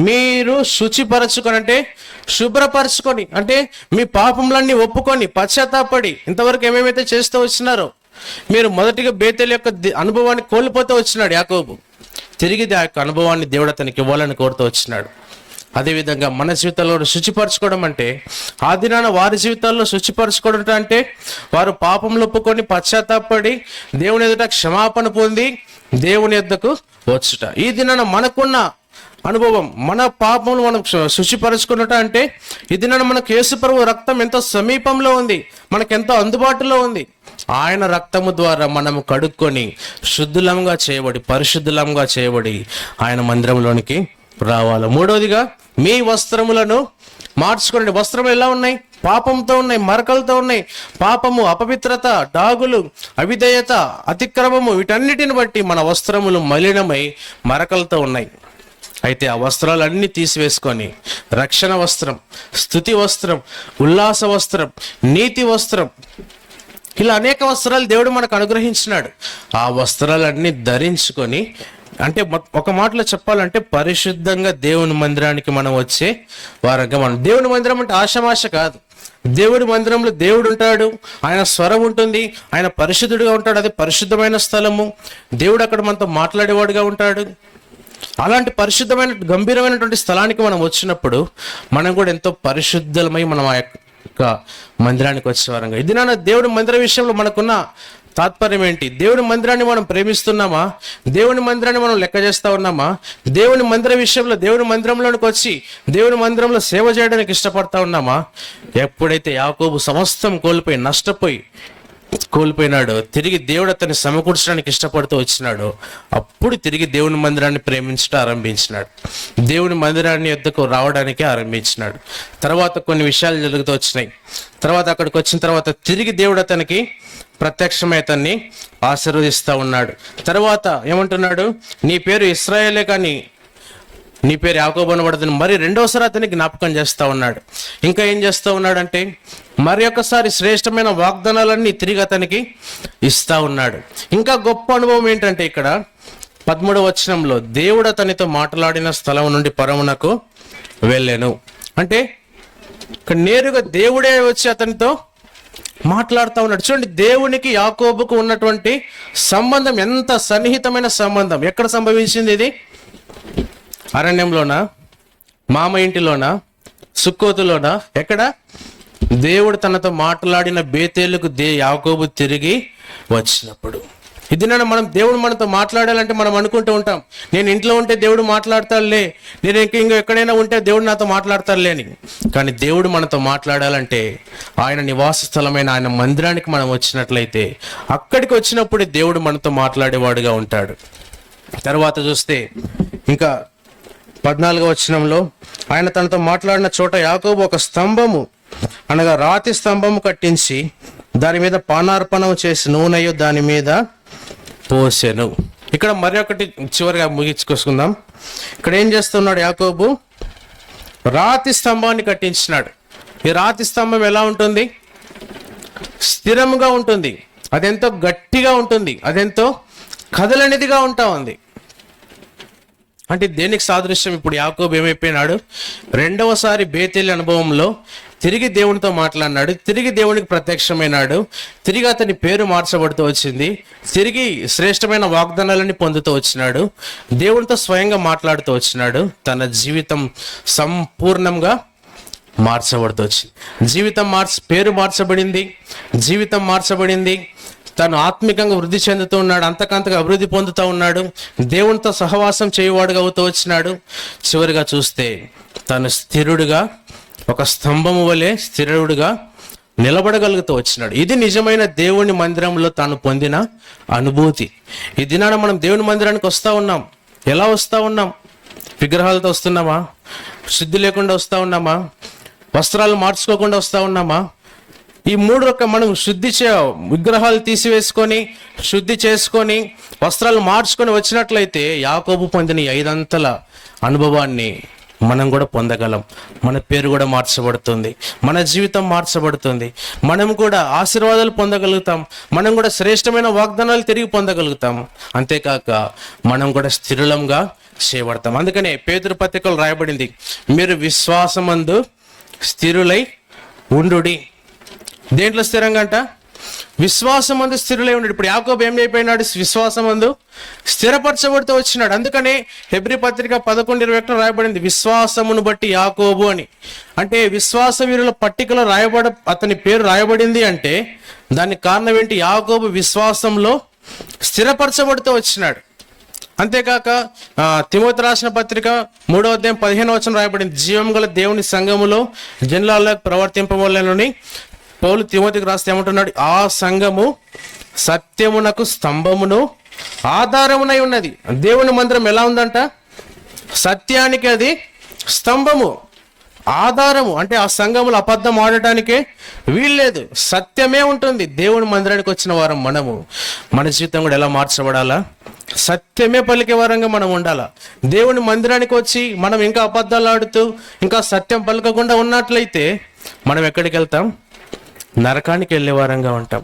మీరు శుచిపరచుకొని, అంటే శుభ్రపరచుకొని, అంటే మీ పాపములన్నీ ఒప్పుకొని పశ్చాత్తాపడి ఇంతవరకు ఏమేమైతే చేస్తూ వచ్చినారో, మీరు మొదటిగా బేతేలు యొక్క అనుభవాన్ని కోల్పోతూ వచ్చినాడు యాకోబు. తిరిగి ఆ యొక్క అనుభవాన్ని దేవుడు అతనికి ఇవ్వాలని కోరుతూ వచ్చినాడు. అదేవిధంగా మన జీవితాల్లో శుచిపరచుకోవడం అంటే, ఆ దినాన వారి జీవితాల్లో శుచిపరచుకోవడం అంటే వారు పాపంలో ఒప్పుకొని పశ్చాత్తాపడి దేవుని ఎదుట క్షమాపణ పొంది దేవుని యొద్దకు వచ్చుట. ఈ దినాన మనకున్న అనుభవం, మన పాపములు మనం శుచిపరచుకున్నట అంటే, ఇది మనకు యేసుప్రభు రక్తం ఎంతో సమీపంలో ఉంది, మనకెంతో అందుబాటులో ఉంది. ఆయన రక్తము ద్వారా మనము కడుక్కొని శుద్ధులంగా చేయబడి పరిశుద్ధులంగా చేయబడి ఆయన మందిరంలోనికి రావాలి. మూడవదిగా మీ వస్త్రములను మార్చుకోండి. వస్త్రములు ఎలా ఉన్నాయి? పాపంతో ఉన్నాయి, మరకలతో ఉన్నాయి. పాపము, అపవిత్రత, డాగులు, అవిధేయత, అతిక్రమము, వీటన్నిటిని బట్టి మన వస్త్రములు మలినమై మరకలతో ఉన్నాయి. అయితే ఆ వస్త్రాలన్నీ తీసివేసుకొని రక్షణ వస్త్రం, స్తుతి వస్త్రం, ఉల్లాస వస్త్రం, నీతి వస్త్రం, ఇలా అనేక వస్త్రాలు దేవుడు మనకు అనుగ్రహించినాడు. ఆ వస్త్రాలన్నీ ధరించుకొని, అంటే ఒక మాటలో చెప్పాలంటే పరిశుద్ధంగా దేవుని మందిరానికి మనం వచ్చే వారంగా మనం. దేవుని మందిరం అంటే ఆషమాష కాదు. దేవుడి మందిరంలో దేవుడు ఉంటాడు, ఆయన స్వరం ఉంటుంది, ఆయన పరిశుద్ధుడిగా ఉంటాడు. అది పరిశుద్ధమైన స్థలము. దేవుడు అక్కడ మనతో మాట్లాడేవాడుగా ఉంటాడు. అలాంటి పరిశుద్ధమైన గంభీరమైనటువంటి స్థలానికి మనం వచ్చినప్పుడు మనం కూడా ఎంతో పరిశుద్ధమై మనం ఆ యొక్క మందిరానికి వచ్చేవారంగా. ఇది నాన్న దేవుడి మందిర విషయంలో మనకున్న తాత్పర్యం ఏంటి? దేవుని మందిరాన్ని మనం ప్రేమిస్తున్నామా? దేవుని మందిరాన్ని మనం లెక్క చేస్తా ఉన్నామా? దేవుని మందిర విషయంలో దేవుని మందిరంలోనికి వచ్చి దేవుని మందిరంలో సేవ చేయడానికి ఇష్టపడతా ఉన్నామా? ఎప్పుడైతే యాకోబు సమస్తం కోల్పోయి నష్టపోయి కోల్పోయినాడో, తిరిగి దేవుడు అతన్ని సమకూర్చడానికి ఇష్టపడుతూ వచ్చినాడు. అప్పుడు తిరిగి దేవుని మందిరాన్ని ప్రేమించడం ఆరంభించినాడు. దేవుని మందిరాన్ని యొద్దకు రావడానికి ఆరంభించినాడు. తర్వాత కొన్ని విషయాలు జరుగుతూ వచ్చినాయి. తర్వాత అక్కడికి వచ్చిన తర్వాత తిరిగి దేవుడు అతనికి ప్రత్యక్షమై అతన్ని ఆశీర్వదిస్తూ ఉన్నాడు. తర్వాత ఏమంటున్నాడు? నీ పేరు ఇశ్రాయేలే కానీ నీ పేరు యాకోబు అనబడదని మరి రెండోసారి అతన్ని జ్ఞాపకం చేస్తూ ఉన్నాడు. ఇంకా ఏం చేస్తూ ఉన్నాడంటే, మరి ఒకసారి శ్రేష్టమైన వాగ్దానాలన్నీ తిరిగి అతనికి ఇస్తా ఉన్నాడు. ఇంకా గొప్ప అనుభవం ఏంటంటే, ఇక్కడ 13వ వచనంలో దేవుడు అతనితో మాట్లాడిన స్థలం నుండి పరమునకు వెళ్ళాను. అంటే ఇక్కడ నేరుగా దేవుడే వచ్చి అతనితో మాట్లాడుతూ ఉన్నాడు. చూడండి, దేవునికి యాకోబుకు ఉన్నటువంటి సంబంధం ఎంత సన్నిహితమైన సంబంధం. ఎక్కడ సంభవించింది ఇది? అరణ్యంలోనా? మామ ఇంటిలోనా? సుక్కోతులోనా? ఎక్కడ? దేవుడు తనతో మాట్లాడిన బేతేలుకు యాకోబు తిరిగి వచ్చినప్పుడు. ఇది మనం దేవుడు మనతో మాట్లాడాలంటే మనం అనుకుంటూ ఉంటాం, నేను ఇంట్లో ఉంటే దేవుడు మాట్లాడతాడులే, నేను ఇంకా ఎక్కడైనా ఉంటే దేవుడు నాతో మాట్లాడతాడులే అని. కానీ దేవుడు మనతో మాట్లాడాలంటే ఆయన నివాస స్థలమైన ఆయన మందిరానికి మనం వచ్చినట్లయితే, అక్కడికి వచ్చినప్పుడు దేవుడు మనతో మాట్లాడేవాడుగా ఉంటాడు. తర్వాత చూస్తే ఇంకా 14వ వచనంలో ఆయన తనతో మాట్లాడిన చోట యాకోబు ఒక స్తంభము, అనగా రాతి స్తంభము కట్టించి దాని మీద పానార్పణం చేసి నూనెయు దాని మీద పోసెను. ఇక్కడ మరి ఒకటి చివరిగా ముగించుకొసుకుందాం. ఇక్కడ ఏం చేస్తున్నాడు యాకోబు? రాతి స్తంభాన్ని కట్టించినాడు. ఈ రాతి స్తంభం ఎలా ఉంటుంది? స్థిరముగా ఉంటుంది, అదెంతో గట్టిగా ఉంటుంది, అదెంతో కదలనిదిగా ఉంటా ఉంది. అంటే దేనికి సాదృశ్యం? ఇప్పుడు యాకోబు ఏమైపోయినాడు? రెండవసారి బేతేలు అనుభవంలో తిరిగి దేవునితో మాట్లాడినాడు, తిరిగి దేవునికి ప్రత్యక్షమైనాడు, తిరిగి అతని పేరు మార్చబడుతూ వచ్చింది, తిరిగి శ్రేష్టమైన వాగ్దానాలని పొందుతూ వచ్చినాడు, దేవునితో స్వయంగా మాట్లాడుతూ వచ్చినాడు. తన జీవితం సంపూర్ణంగా మార్చబడుతూ వచ్చింది. పేరు మార్చబడింది, జీవితం మార్చబడింది. తను ఆత్మికంగా వృద్ధి చెందుతూ ఉన్నాడు, అంతకంతగా అభివృద్ధి పొందుతూ ఉన్నాడు, దేవునితో సహవాసం చేయవాడుగా అవుతూ వచ్చినాడు. చివరిగా చూస్తే తను స్థిరుడుగా, ఒక స్తంభము వలె స్థిరుడుగా నిలబడగలుగుతూ వచ్చినాడు. ఇది నిజమైన దేవుని మందిరంలో తాను పొందిన అనుభూతి. ఈ దినాన మనం దేవుని మందిరానికి వస్తూ ఉన్నాం. ఎలా వస్తూ ఉన్నాం? విగ్రహాలతో వస్తున్నామా? శుద్ధి లేకుండా వస్తూ ఉన్నామా? వస్త్రాలు మార్చుకోకుండా వస్తూ ఉన్నామా? ఈ మూడు మనం విగ్రహాలు తీసివేసుకొని, శుద్ధి చేసుకొని, వస్త్రాలు మార్చుకొని వచ్చినట్లయితే యాకోబు పొందిన 5 అంతల అనుభవాన్ని మనం కూడా పొందగలం. మన పేరు కూడా మార్చబడుతుంది, మన జీవితం మార్చబడుతుంది, మనం కూడా ఆశీర్వాదాలు పొందగలుగుతాం, మనం కూడా శ్రేష్టమైన వాగ్దానాలు తిరిగి పొందగలుగుతాం. అంతేకాక మనం కూడా స్థిరులంగా చేయబడతాం. అందుకనే పేతురు పత్రికలో రాయబడింది, మీరు విశ్వాసమందు స్థిరులై ఉండుడి. దేంట్లో స్థిరంగా అంట? విశ్వాసమందు స్థిరులై ఉన్నాడు. ఇప్పుడు యాకోబు ఏం అయిపోయినాడు? విశ్వాసమందు స్థిరపరచబడుతూ వచ్చినాడు. అందుకనే హెబ్రీ పత్రిక 11:21 రాయబడింది, విశ్వాసమును బట్టి యాకోబు అని. అంటే విశ్వాస వీరుల పట్టికలో అతని పేరు రాయబడింది అంటే దానికి కారణం ఏంటి? యాకోబు విశ్వాసంలో స్థిరపరచబడుతూ వచ్చినాడు. అంతేకాక తిమోతి రాసిన పత్రిక 3:15 రాయబడింది, జీవం గల దేవుని సంఘములో జనులలో ప్రవర్తింపవలెనని పౌలు తిమోతికి రాస్తే ఏమంటున్నాడు? ఆ సంఘము సత్యమునకు స్తంభమును ఆధారమునై ఉన్నది. దేవుని మందిరం ఎలా ఉందంట? సత్యానికి అది స్తంభము, ఆధారము. అంటే ఆ సంఘములు అబద్ధం ఆడటానికే వీల్లేదు, సత్యమే ఉంటుంది. దేవుని మందిరానికి వచ్చిన వారం మనము, మన జీవితం కూడా ఎలా మార్చబడాలా? సత్యమే పలికే వారంగా మనం ఉండాలా. దేవుని మందిరానికి వచ్చి మనం ఇంకా అబద్ధాలు ఆడుతూ ఇంకా సత్యం పలకకుండా ఉన్నట్లయితే మనం ఎక్కడికి వెళ్తాం? నరకానికి వెళ్ళే వారంగా ఉంటాం.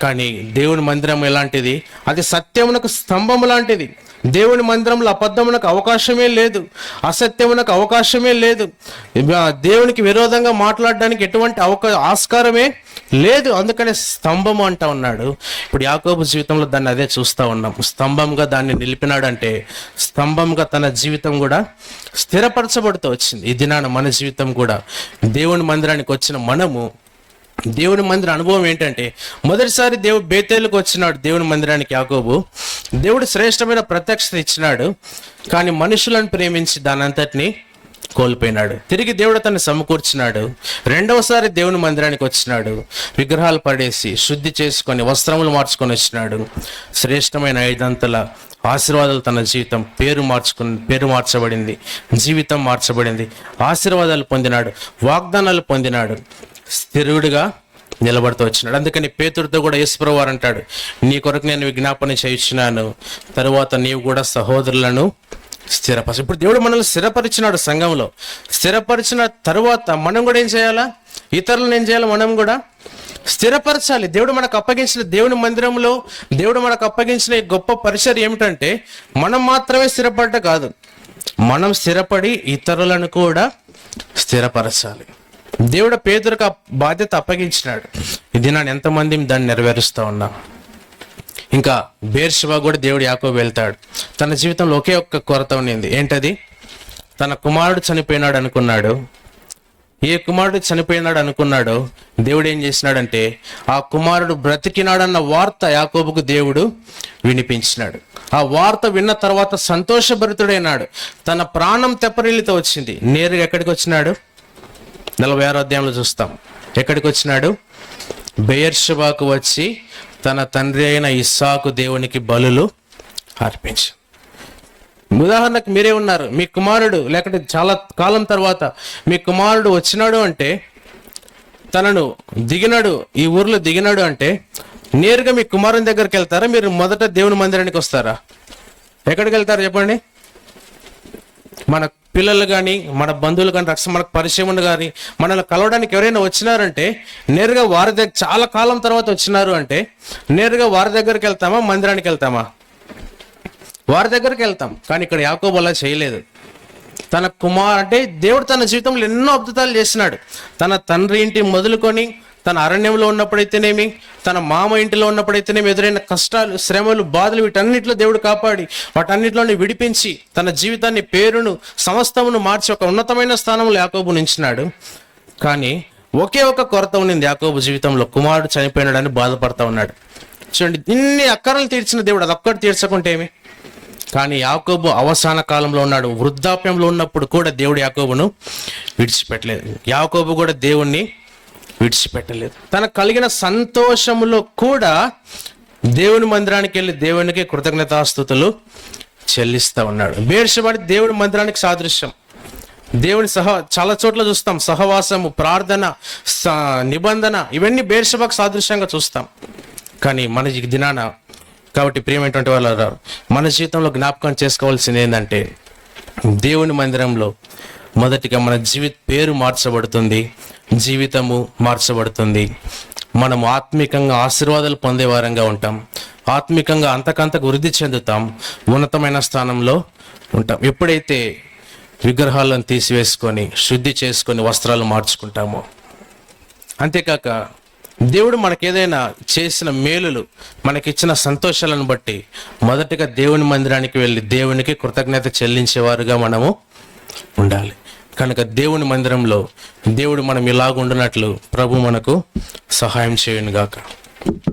కానీ దేవుని మందిరం ఎలాంటిది? అది సత్యమునకు స్తంభం లాంటిది. దేవుని మందిరంలో అబద్ధమునకు అవకాశమే లేదు, అసత్యమునకు అవకాశమే లేదు, దేవునికి విరోధంగా మాట్లాడడానికి ఎటువంటి ఆస్కారమే లేదు. అందుకనే స్తంభము అంటా ఉన్నాడు. ఇప్పుడు యాకోబు జీవితంలో దాన్ని అదే చూస్తూ ఉన్నాం. స్తంభంగా దాన్ని నిలిపినాడంటే స్తంభంగా తన జీవితం కూడా స్థిరపరచబడుతూ వచ్చింది. ఈ దినాన మన జీవితం కూడా దేవుని మందిరానికి వచ్చిన మనము, దేవుని మందిర అనుభవం ఏంటంటే, మొదటిసారి బేతేలుకు వచ్చినాడు దేవుని మందిరానికి యాకోబు. దేవుడు శ్రేష్టమైన ప్రత్యక్షత ఇచ్చినాడు, కానీ మనుషులను ప్రేమించి దాని అంతటిని కోల్పోయినాడు. తిరిగి దేవుడు తను సమకూర్చినాడు. రెండవసారి దేవుని మందిరానికి వచ్చినాడు, విగ్రహాలు పడేసి శుద్ధి చేసుకొని వస్త్రములు మార్చుకొని వచ్చినాడు. శ్రేష్టమైన 5 అంతల ఆశీర్వాదాలు తన జీవితం, పేరు మార్చబడింది, జీవితం మార్చబడింది, ఆశీర్వాదాలు పొందినాడు, వాగ్దానాలు పొందినాడు, స్థిరుడిగా నిలబడుతూ వచ్చినాడు. అందుకని పేతురుతో కూడా యేసుప్రభువు వారు అంటాడు, నీ కొరకు నేను విజ్ఞాపన చేయించినాను, తరువాత నీవు కూడా సహోదరులను స్థిరపరచు. ఇప్పుడు దేవుడు మనల్ని స్థిరపరిచినాడు. సంఘంలో స్థిరపరిచిన తరువాత మనం కూడా ఏం చేయాలా? ఇతరులను ఏం చేయాలి? మనం కూడా స్థిరపరచాలి. దేవుడు మనకు అప్పగించిన దేవుని మందిరంలో దేవుడు మనకు అప్పగించిన ఈ గొప్ప పరిచర్య ఏమిటంటే, మనం మాత్రమే స్థిరపడ్డ కాదు, మనం స్థిరపడి ఇతరులను కూడా స్థిరపరచాలి. దేవుడు పేతురుకు బాధ్యత అప్పగించినాడు. ఇది నేను ఎంతమంది దాన్ని నెరవేరుస్తూ ఉన్నా. ఇంకా బేర్షెబా కూడా దేవుడు యాకోబు వెళ్తాడు. తన జీవితంలో ఒకే ఒక్క కొరత ఉన్నింది. ఏంటది? తన కుమారుడు చనిపోయినాడు అనుకున్నాడు. ఏ కుమారుడు చనిపోయినాడు అనుకున్నాడో దేవుడు ఏం చేసినాడంటే, ఆ కుమారుడు బ్రతికినాడన్న వార్త యాకోబుకు దేవుడు వినిపించినాడు. ఆ వార్త విన్న తర్వాత సంతోషభరితుడైనాడు. తన ప్రాణం తెప్పరిల్లితో వచ్చింది. నేరుగా ఎక్కడికి వచ్చినాడు? 46వ అధ్యాయంలో చూస్తాం. ఎక్కడికి వచ్చినాడు? బెయేర్షెబాకు వచ్చి తన తండ్రి అయిన ఇస్సాకు దేవునికి బలులు అర్పించు. ఉదాహరణకు మీరే ఉన్నారు, మీ కుమారుడు లేకపోతే చాలా కాలం తర్వాత మీ కుమారుడు వచ్చినాడు అంటే, తనను దిగినాడు, ఈ ఊర్లో దిగినాడు అంటే నేరుగా మీ కుమారుని దగ్గరికి వెళ్తారా? మీరు మొదట దేవుని మందిరానికి వస్తారా? ఎక్కడికి వెళ్తారు చెప్పండి? మన పిల్లలు కానీ, మన బంధువులు కానీ, మనకు పరిచయం కానీ, మనల్ని కలవడానికి ఎవరైనా వచ్చినారంటే నేరుగా వారి దగ్గర, చాలా కాలం తర్వాత వచ్చినారు అంటే నేరుగా వారి దగ్గరికి వెళ్తామా, మందిరానికి వెళ్తామా? వారి దగ్గరికి వెళ్తాం. కానీ ఇక్కడ యాకోబు అలా చేయలేదు. తన అంటే దేవుడు తన జీవితంలో ఎన్నో అద్భుతాలు చేసినాడు. తన తండ్రి ఇంటి మొదలుకొని తన అరణ్యంలో ఉన్నప్పుడైతేనేమి, తన మామ ఇంటిలో ఉన్నప్పుడైతేనేమి ఎదురైన కష్టాలు, శ్రమలు, బాధలు, వీటన్నిటిలో దేవుడు కాపాడి వాటన్నిటిలోని విడిపించి తన జీవితాన్ని, పేరును, సమస్తమును మార్చి ఒక ఉన్నతమైన స్థానంలో యాకోబు ఉంచినాడు. కానీ ఒకే ఒక కొరత ఉన్నింది యాకోబు జీవితంలో. కుమారుడు చనిపోయినాడని బాధపడతా ఉన్నాడు. చూడండి, ఇన్ని అక్కరలు తీర్చిన దేవుడు అది ఒక్కటి తీర్చకుంటే ఏమి? కానీ యాకోబు అవసాన కాలంలో ఉన్నాడు. వృద్ధాప్యంలో ఉన్నప్పుడు కూడా దేవుడు యాకోబును విడిచిపెట్టలేదు. యాకోబు కూడా దేవుణ్ణి విడిచిపెట్టలేదు. తనకు కలిగిన సంతోషములో కూడా దేవుని మందిరానికి వెళ్ళి దేవునికి కృతజ్ఞతాస్తుతులు చెల్లిస్తూ ఉన్నాడు. బేర్షెబాడి దేవుని మందిరానికి సాదృశ్యం. దేవుని చాలా చోట్ల చూస్తాం సహవాసము, ప్రార్థన, నిబంధన, ఇవన్నీ బేర్షెబాకు సాదృశ్యంగా చూస్తాం. కానీ మన దినాన కాబట్టి ప్రియమైనటువంటి వాళ్ళు మన జీవితంలో జ్ఞాపకం చేసుకోవాల్సింది ఏంటంటే, దేవుని మందిరంలో మొదటిగా మన పేరు మార్చబడుతుంది, జీవితము మార్చబడుతుంది. మనం ఆత్మీకంగా ఆశీర్వాదాలు పొందే వారంగా ఉంటాం. ఆత్మీకంగా అంతకంతకు వృద్ధి చెందుతాం. ఉన్నతమైన స్థానంలో ఉంటాం. ఎప్పుడైతే విగ్రహాలను తీసివేసుకొని శుద్ధి చేసుకొని వస్త్రాలు మార్చుకుంటామో. అంతేకాక దేవుడు మనకేదైనా చేసిన మేలులు, మనకిచ్చిన సంతోషాలను బట్టి మొదటగా దేవుని మందిరానికి వెళ్ళి దేవునికి కృతజ్ఞత చెల్లించేవారుగా మనము ఉండాలి. కనుక దేవుని మందిరంలో దేవుడు మనం ఇలాగుండునట్లు ప్రభు మనకు సహాయం చేయునుగాక.